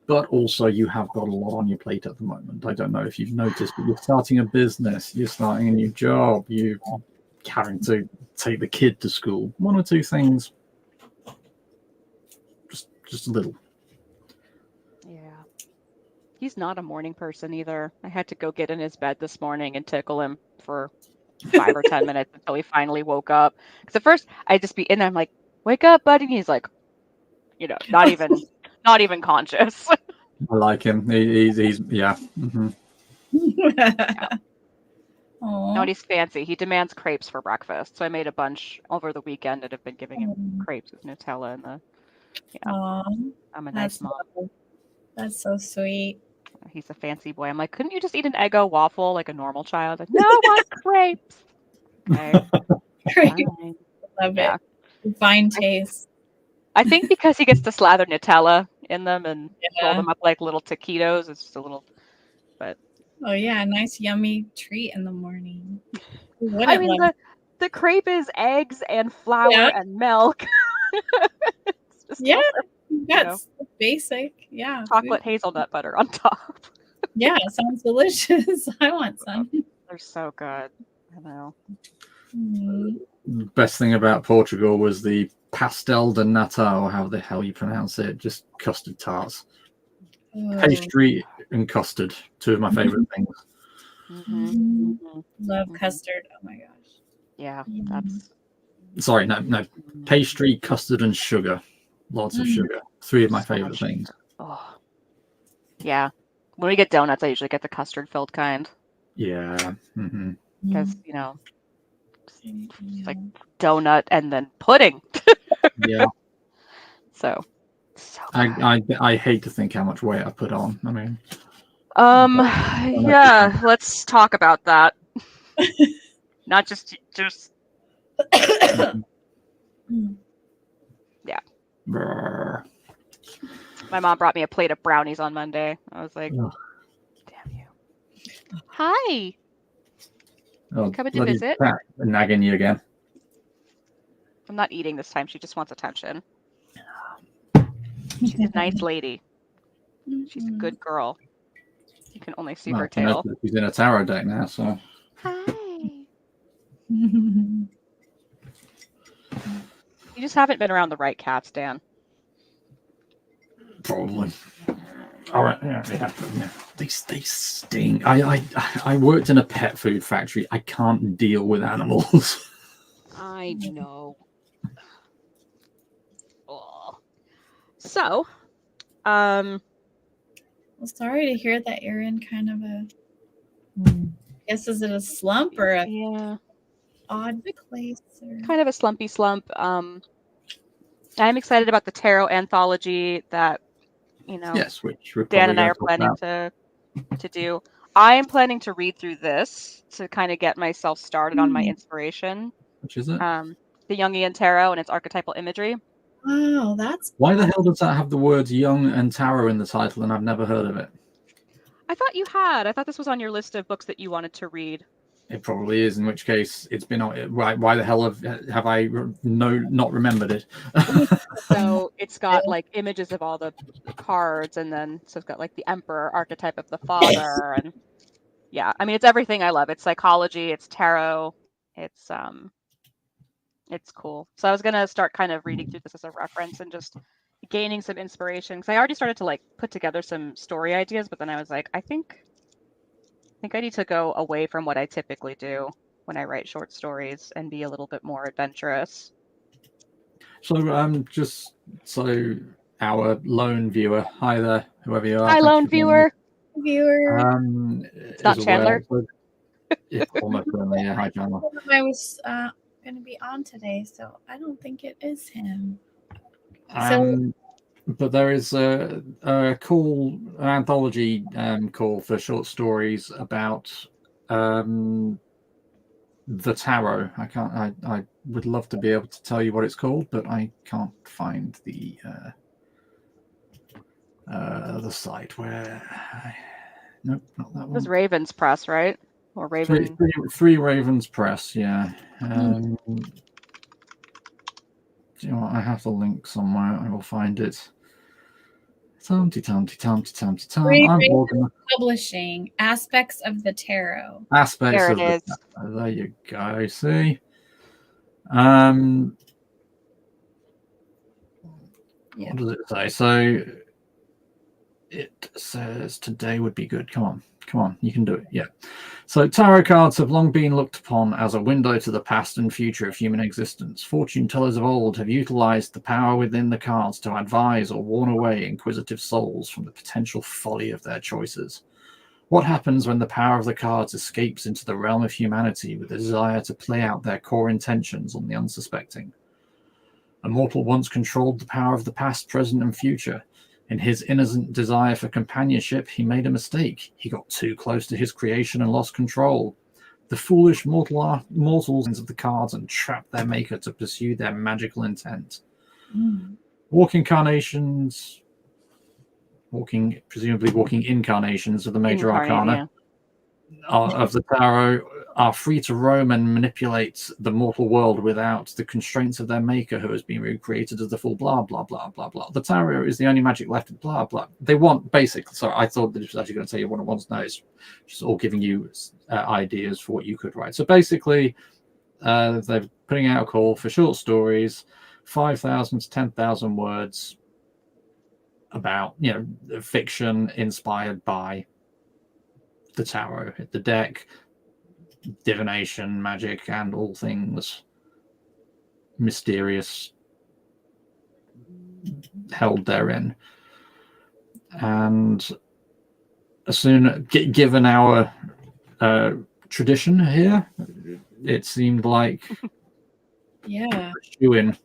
but also you have got a lot on your plate at the moment. I don't know if you've noticed, but you're starting a business, you're starting a new job, you're having to take the kid to school. One or two things, just a little. Yeah. He's not a morning person either. I had to go get in his bed this morning and tickle him for 5 or 10 minutes until he finally woke up. Because at first I'd just be in there, I'm like, wake up, buddy. And he's like, not even conscious. I like him. He's yeah. Mm-hmm. No, and he's fancy. He demands crepes for breakfast. So I made a bunch over the weekend and have been giving him crepes with Nutella and I'm a nice mom. That's so sweet. He's a fancy boy. I'm like, couldn't you just eat an Eggo waffle like a normal child? Like, no, I want crepes. Okay. Great. Fine. Love Yeah. it. Fine taste. I think because he gets to slather Nutella in them and roll Yeah. them up like little taquitos, it's just a little, but Oh yeah, a nice yummy treat in the morning. Who I wouldn't mean love the crepe is eggs and flour Yeah. and milk. It's just Yeah, awesome. that's basic. Yeah. Chocolate hazelnut butter on top. Yeah, sounds delicious. I want some. They're so good. I know. Mm. Best thing about Portugal was the pastel de nata, or how the hell you pronounce it, just custard tarts. Oh, Pastry and custard, two of my favorite things. love custard. Oh my gosh. Yeah, Mm. that's Sorry, no. Pastry, custard, and sugar. Lots of sugar. Three of my so favorite much things. sugar. Oh. Yeah. When we get donuts, I usually get the custard filled kind Yeah. Mm-hmm. because, it's like donut and then pudding. Yeah. So good. I hate to think how much weight I put on. I mean, yeah, let's talk about that. Not just brr. my mom brought me a plate of brownies on Monday. I was like, Ugh. damn you. Hi. Oh, Coming to bloody visit? cat nagging you again. I'm not eating this time. She just wants attention. She's a nice lady. She's a good girl. You can only see her Well, you know, tail. she's in a tarot deck now, so Hi. You just haven't been around the right cats, Dan. probably. All right, yeah. They sting. I worked in a pet food factory. I can't deal with animals. I know. Oh. So, Well, sorry to hear that you're in kind of a. I guess is it a slump or a yeah, odd place? Or... kind of a slumpy slump. I'm excited about the tarot anthology that Yes, which we're Dan and I probably are going to talk planning about. to do. I am planning to read through this to kind of get myself started on my inspiration. Which is it? The Jungian tarot and its archetypal imagery. Wow, that's Why the hell does that have the words young and tarot in the title, and I've never heard of it? I thought you had. I thought this was on your list of books that you wanted to read. It probably is, in which case it's been on. Why the hell have I not remembered it? So it's got like images of all the cards, and then so it's got like the emperor archetype of the father, and yeah, I mean it's everything I love. It's psychology, it's tarot, it's cool. So I was gonna start kind of reading through this as a reference and just gaining some inspiration because I already started to like put together some story ideas, but then I was like, I think I need to go away from what I typically do when I write short stories and be a little bit more adventurous. So just so our lone viewer, hi there, whoever you are. Hi, lone viewer. viewer. It's not Chandler. Yeah, almost certainly. Yeah, hi Chandler. I was going to be on today, so I don't think it is him. But there is a cool anthology call for short stories about the tarot. I would love to be able to tell you what it's called, but I can't find the site where. Nope, not that It was one. Ravens Press, right? Or Raven. Three Ravens Press. Yeah. Do you know what? I have the link somewhere. I will find it. Tumty, tumty, tumty, tumty, tum. Free I'm Raven organized. Publishing Aspects of the Tarot. Aspects There of it the. is. There you go. See. Um. Yeah. What does it say? So it says today would be good. Come on, you can do it. Yeah. So tarot cards have long been looked upon as a window to the past and future of human existence. Fortune tellers of old have utilized the power within the cards to advise or warn away inquisitive souls from the potential folly of their choices. What happens when the power of the cards escapes into the realm of humanity with the desire to play out their core intentions on the unsuspecting? A mortal once controlled the power of the past, present, and future. In his innocent desire for companionship, he made a mistake. He got too close to his creation and lost control. The foolish mortals of the cards and trapped their maker to pursue their magical intent. Presumably walking incarnations of the major arcana of the tarot are free to roam and manipulate the mortal world without the constraints of their maker, who has been recreated as the full blah blah blah blah blah. The tarot is the only magic left. Blah blah. They want basically. So I thought that it was actually going to tell you what it wants to know. It's just all giving you ideas for what you could write. So basically, they're putting out a call for short stories, 5,000 to 10,000 words about fiction inspired by the tarot, the deck, divination, magic, and all things mysterious held therein. And given our tradition here, it seemed like Yeah. shoo-in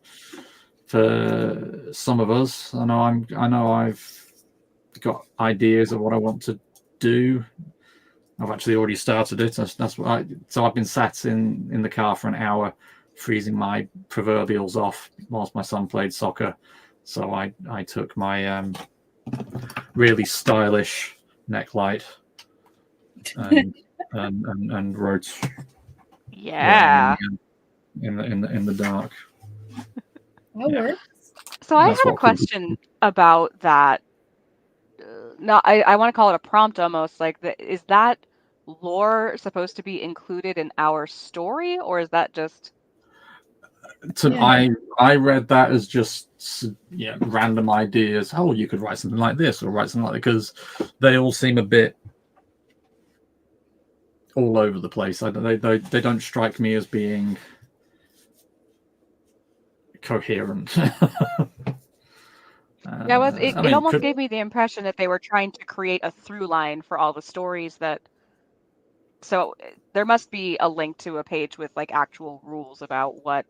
for some of us. I know I've got ideas of what I want to do. I've actually already started it. That's what so I've been sat in the car for an hour, freezing my proverbials off whilst my son played soccer. So I took my really stylish neck light and wrote Yeah. in the dark. That works. So I That's had a what people- question about that. I want to call it a prompt almost. Like, is that lore supposed to be included in our story, or is that just? I read that as just random ideas. Oh, you could write something like this or write something like that, because they all seem a bit all over the place. They don't strike me as being coherent. Yeah, it almost gave me the impression that they were trying to create a through line for all the stories that. So there must be a link to a page with like actual rules about what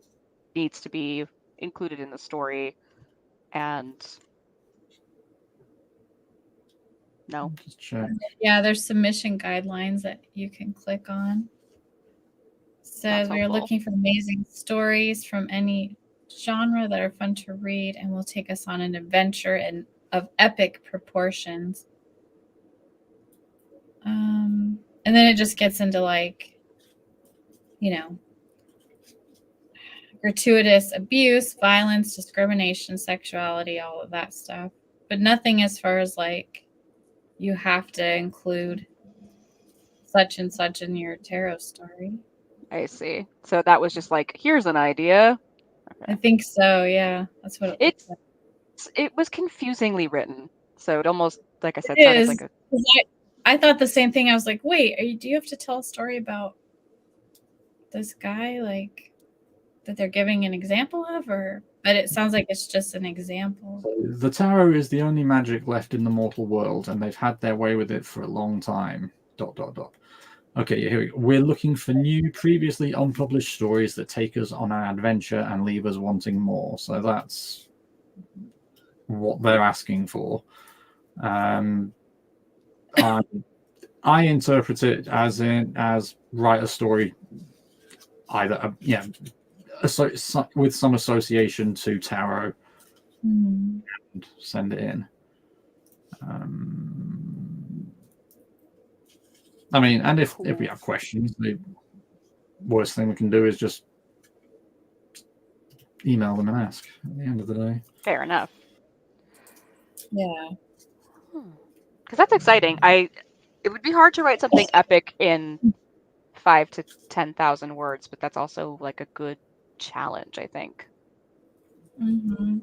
needs to be included in the story, and no. Just check. Yeah, there's submission guidelines that you can click on. Says we are helpful. looking for amazing stories from any genre that are fun to read and will take us on an adventure of epic proportions. And then it just gets into like, gratuitous abuse, violence, discrimination, sexuality, all of that stuff. But nothing as far as like you have to include such and such in your tarot story. I see. So that was just like, here's an idea. I think so, yeah. That's what it was confusingly written. So it almost, like I said, it sounded is. like a. I thought the same thing. I was like, wait, do you have to tell a story about this guy, like that they're giving an example of, but it sounds like it's just an example. The tarot is the only magic left in the mortal world, and they've had their way with it for a long time. ... Okay, here we go. We're looking for new, previously unpublished stories that take us on an adventure and leave us wanting more. So that's what they're asking for. I interpret it as write a story, either with some association to tarot, and send it in. I mean, and if we have questions, the worst thing we can do is just email them and ask at the end of the day. Fair enough. Yeah. because that's exciting. It would be hard to write something epic in 5 to 10,000 words, but that's also like a good challenge, I think. Mm-hmm.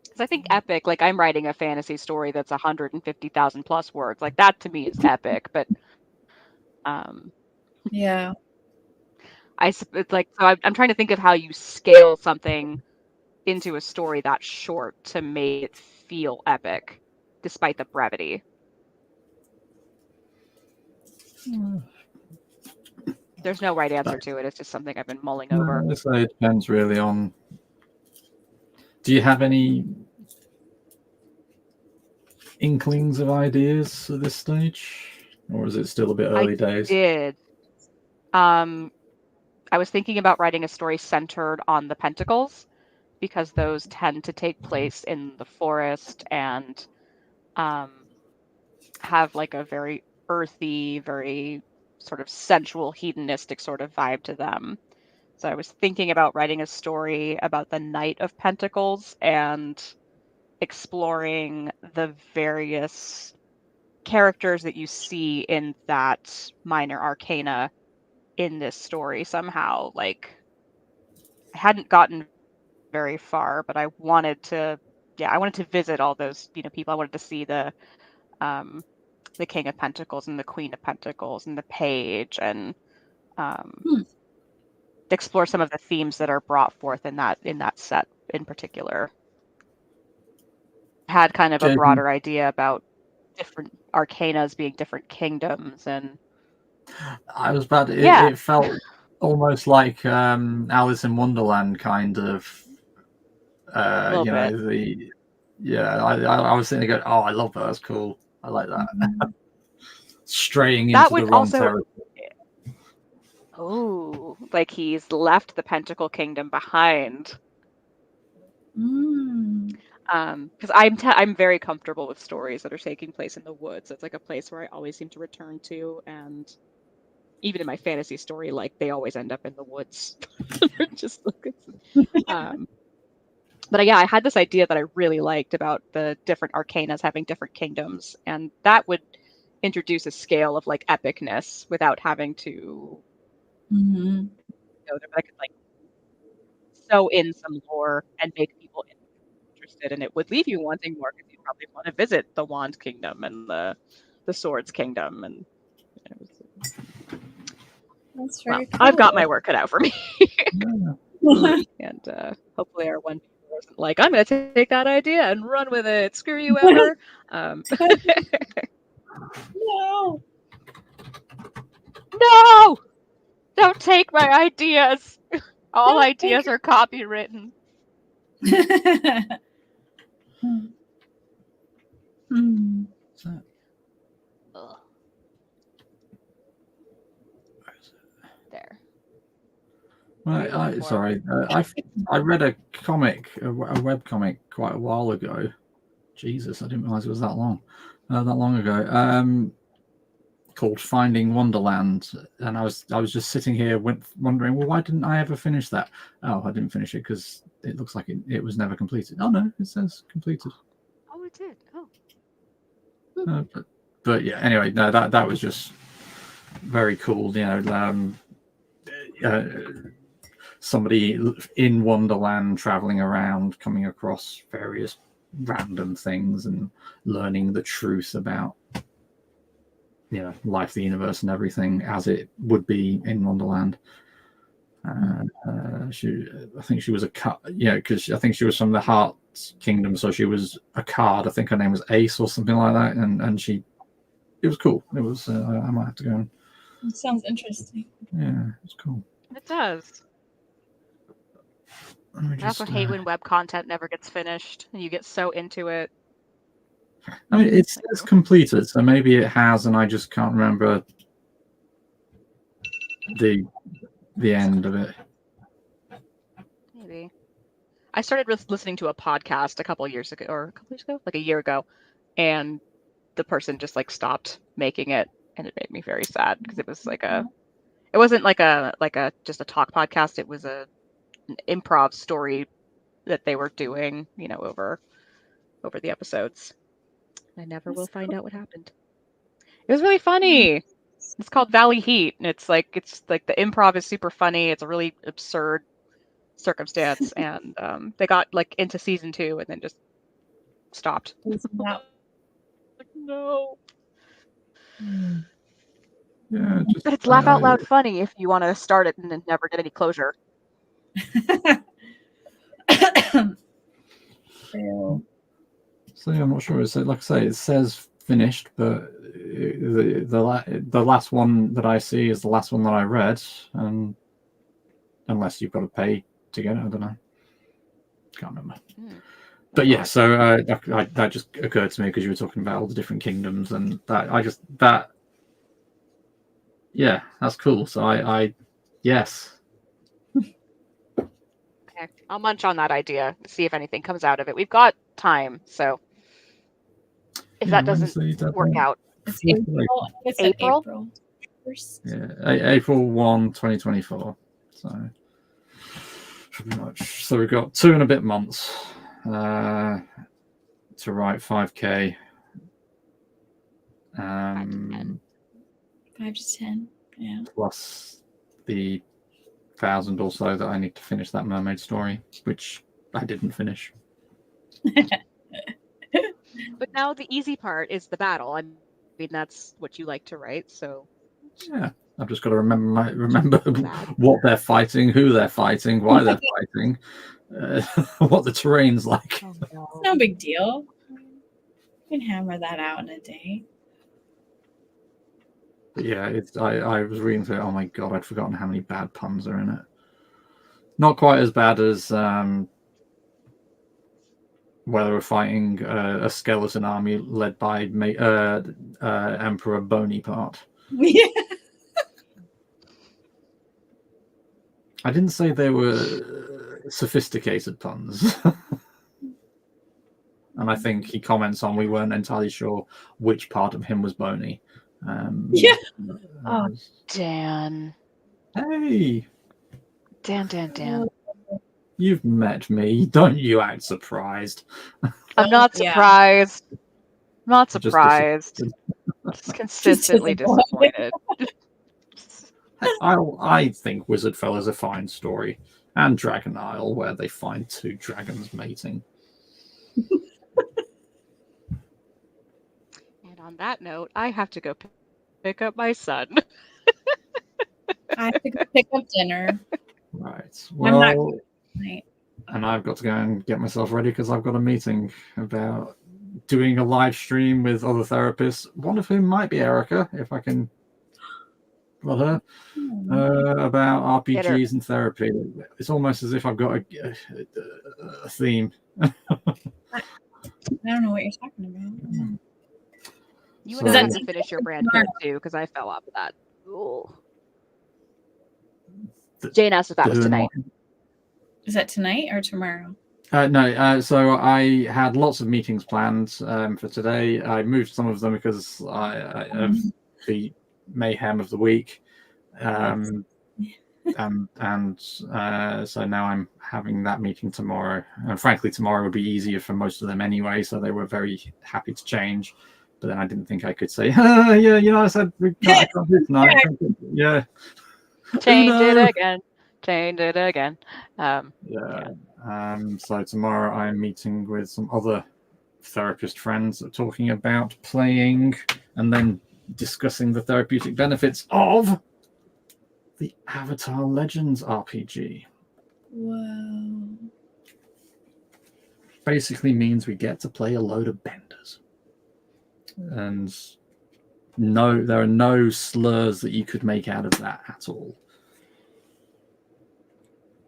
Because I think epic, like I'm writing a fantasy story that's 150,000 plus words. Like that to me is epic, but Yeah. it's like, so I'm trying to think of how you scale something into a story that short to make it feel epic, despite the brevity. There's no right answer to it. It's just something I've been mulling over. I say it depends really on. Do you have any inklings of ideas at this stage, or is it still a bit early days? Did. I was thinking about writing a story centered on the Pentacles, because those tend to take place in the forest and have like a very earthy, very sort of sensual, hedonistic sort of vibe to them. So I was thinking about writing a story about the Knight of Pentacles and exploring the various characters that you see in that minor arcana in this story somehow. Like, I hadn't gotten very far, but I wanted to visit all those, people. I wanted to see the King of Pentacles and the Queen of Pentacles and the Page, and explore some of the themes that are brought forth in that set in particular. Had kind of a broader idea about different arcanas being different kingdoms, and I was bad. It felt almost like Alice in Wonderland kind of. I was thinking, oh, I love that. That's cool. I like that. Straying into the wrong territory. Oh, like he's left the Pentacle Kingdom behind. Because I'm very comfortable with stories that are taking place in the woods. It's like a place where I always seem to return to, and even in my fantasy story, like they always end up in the woods. Just like but yeah, I had this idea that I really liked about the different arcanas having different kingdoms, and that would introduce a scale of like epicness without having to go there. But I could like sew in some lore and make people interested, and it would leave you wanting more because you probably want to visit the Wand Kingdom and the Swords Kingdom, and That's very cool. I've got my work cut out for me. And hopefully our one isn't like, I'm going to take that idea and run with it. Screw you, Ember. No. No! Don't take my ideas. All ideas are copywritten. There. Well, sorry. I read a comic, a web comic, quite a while ago. Jesus, I didn't realize it was that long ago. Called Finding Wonderland, and I was just sitting here wondering, well, why didn't I ever finish that? Oh, I didn't finish it because it looks like it was never completed. Oh no, it says completed. Oh, it did. Oh. But yeah. Anyway, no, that was just very cool. Somebody in Wonderland traveling around, coming across various random things and learning the truth about life, the universe, and everything as it would be in Wonderland. I think she was a card, because I think she was from the Heart Kingdom, so she was a card. I think her name was Ace or something like that, and it was cool. It was. I might have to go. And, it sounds interesting. Yeah, it's cool. It does. I also hate when web content never gets finished and you get so into it. I mean, it's completed, so maybe it has, and I just can't remember the end of it. Maybe. I started listening to a podcast a couple years ago, like a year ago, and the person just like stopped making it, and it made me very sad because it was like it wasn't like a just a talk podcast. It was an improv story that they were doing, over the episodes. I never will find out what happened. It was really funny. It's called Valley Heat, and it's like the improv is super funny. It's a really absurd circumstance, and they got like into season 2 and then just stopped. Wow. Like, no. Yeah, But it's laugh out loud funny if you want to start it and then never get any closure. So yeah, I'm not sure. So, like I say, it says finished, but the last one that I see is the last one that I read, and unless you've got to pay to get it, I don't know. Can't remember. But yeah, so that just occurred to me because you were talking about all the different kingdoms, and yeah, that's cool. So I yes. Okay, I'll munch on that idea, see if anything comes out of it. We've got time, so if that doesn't work out. It's April. It's April? April 1st. Yeah, April 1, 2024. So pretty much. So we've got 2 and a bit months to write 5K. 5 to 10. 5 to 10. Yeah. Plus the 1,000 or so that I need to finish that mermaid story, which I didn't finish. But now the easy part is the battle. I mean, that's what you like to write, so Yeah, I've just got to remember what they're fighting, who they're fighting, why they're fighting, what the terrain's like. Oh, no. It's no big deal. You can hammer that out in a day. But yeah, I was reading through it. Oh my god, I'd forgotten how many bad puns are in it. Not quite as bad as where they were fighting a skeleton army led by Emperor Bonaparte. Yeah. I didn't say they were sophisticated puns. And I think he comments on we weren't entirely sure which part of him was bony. Yeah. Oh, Dan. Hey, Dan. you've met me. Don't you act surprised. I'm not Yeah. surprised. Not Just surprised. Just consistently disappointed. I think Wizardfell is a fine story. And Dragon Isle, where they find 2 dragons mating. And on that note, I have to go pick up my son. I have to go pick up dinner. Right. I'm not Well, tonight. and I've got to go and get myself ready because I've got a meeting about doing a live stream with other therapists, one of whom might be Erica, if I can well her, about RPGs and therapy. It's almost as if I've got a theme. I don't know what you're talking about. You So- and I have to finish your brand code too, because I fell off that. Ooh. Jane asked if that was tonight. Is that tonight or tomorrow? No, so I had lots of meetings planned for today. I moved some of them because I of the mayhem of the week, and so now I'm having that meeting tomorrow. And frankly, tomorrow would be easier for most of them anyway. So they were very happy to change. But then I didn't think I could say, yeah, I said I can't do tonight. Yeah. Change No. it again. Change it again. So tomorrow I'm meeting with some other therapist friends talking about playing and then discussing the therapeutic benefits of the Avatar Legends RPG. Whoa. Basically means we get to play a load of benders. And no, there are no slurs that you could make out of that at all.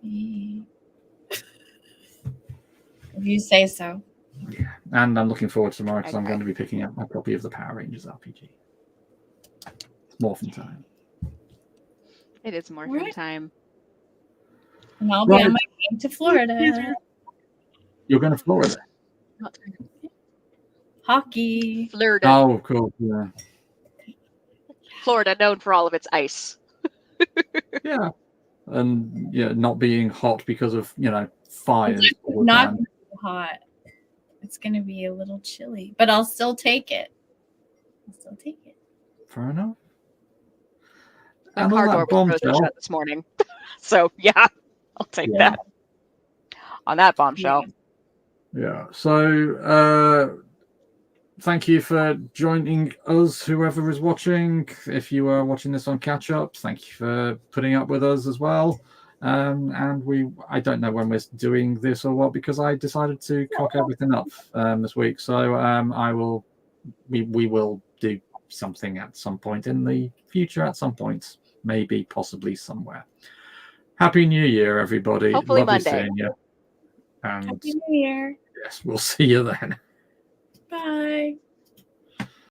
If you say so. Yeah, and I'm looking forward to tomorrow because I'm Okay. going to be picking up my copy of the Power Rangers RPG. It's morphin time. It is morphin' Right. time. And I'll be Right. on my game to Florida. You're going to Florida? Hockey. Florida. Oh, of course, yeah. Florida, known for all of its ice. Yeah. And yeah, not being hot because of, fires It's all the not time. gonna be hot. It's gonna be a little chilly, but I'll still take it. Fair enough. My And car on door that was frozen bombshell, shut this morning. So yeah, I'll take Yeah. that. On that bombshell. yeah. So thank you for joining us, whoever is watching. If you are watching this on catch up, thank you for putting up with us as well. And I don't know when we're doing this or what, because I decided to cock everything up this week. So we will do something at some point in the future, at some point, maybe, possibly, somewhere. Happy New Year, everybody. Hopefully Lovely Monday. seeing you. And Happy New Year. yes, we'll see you then. Bye.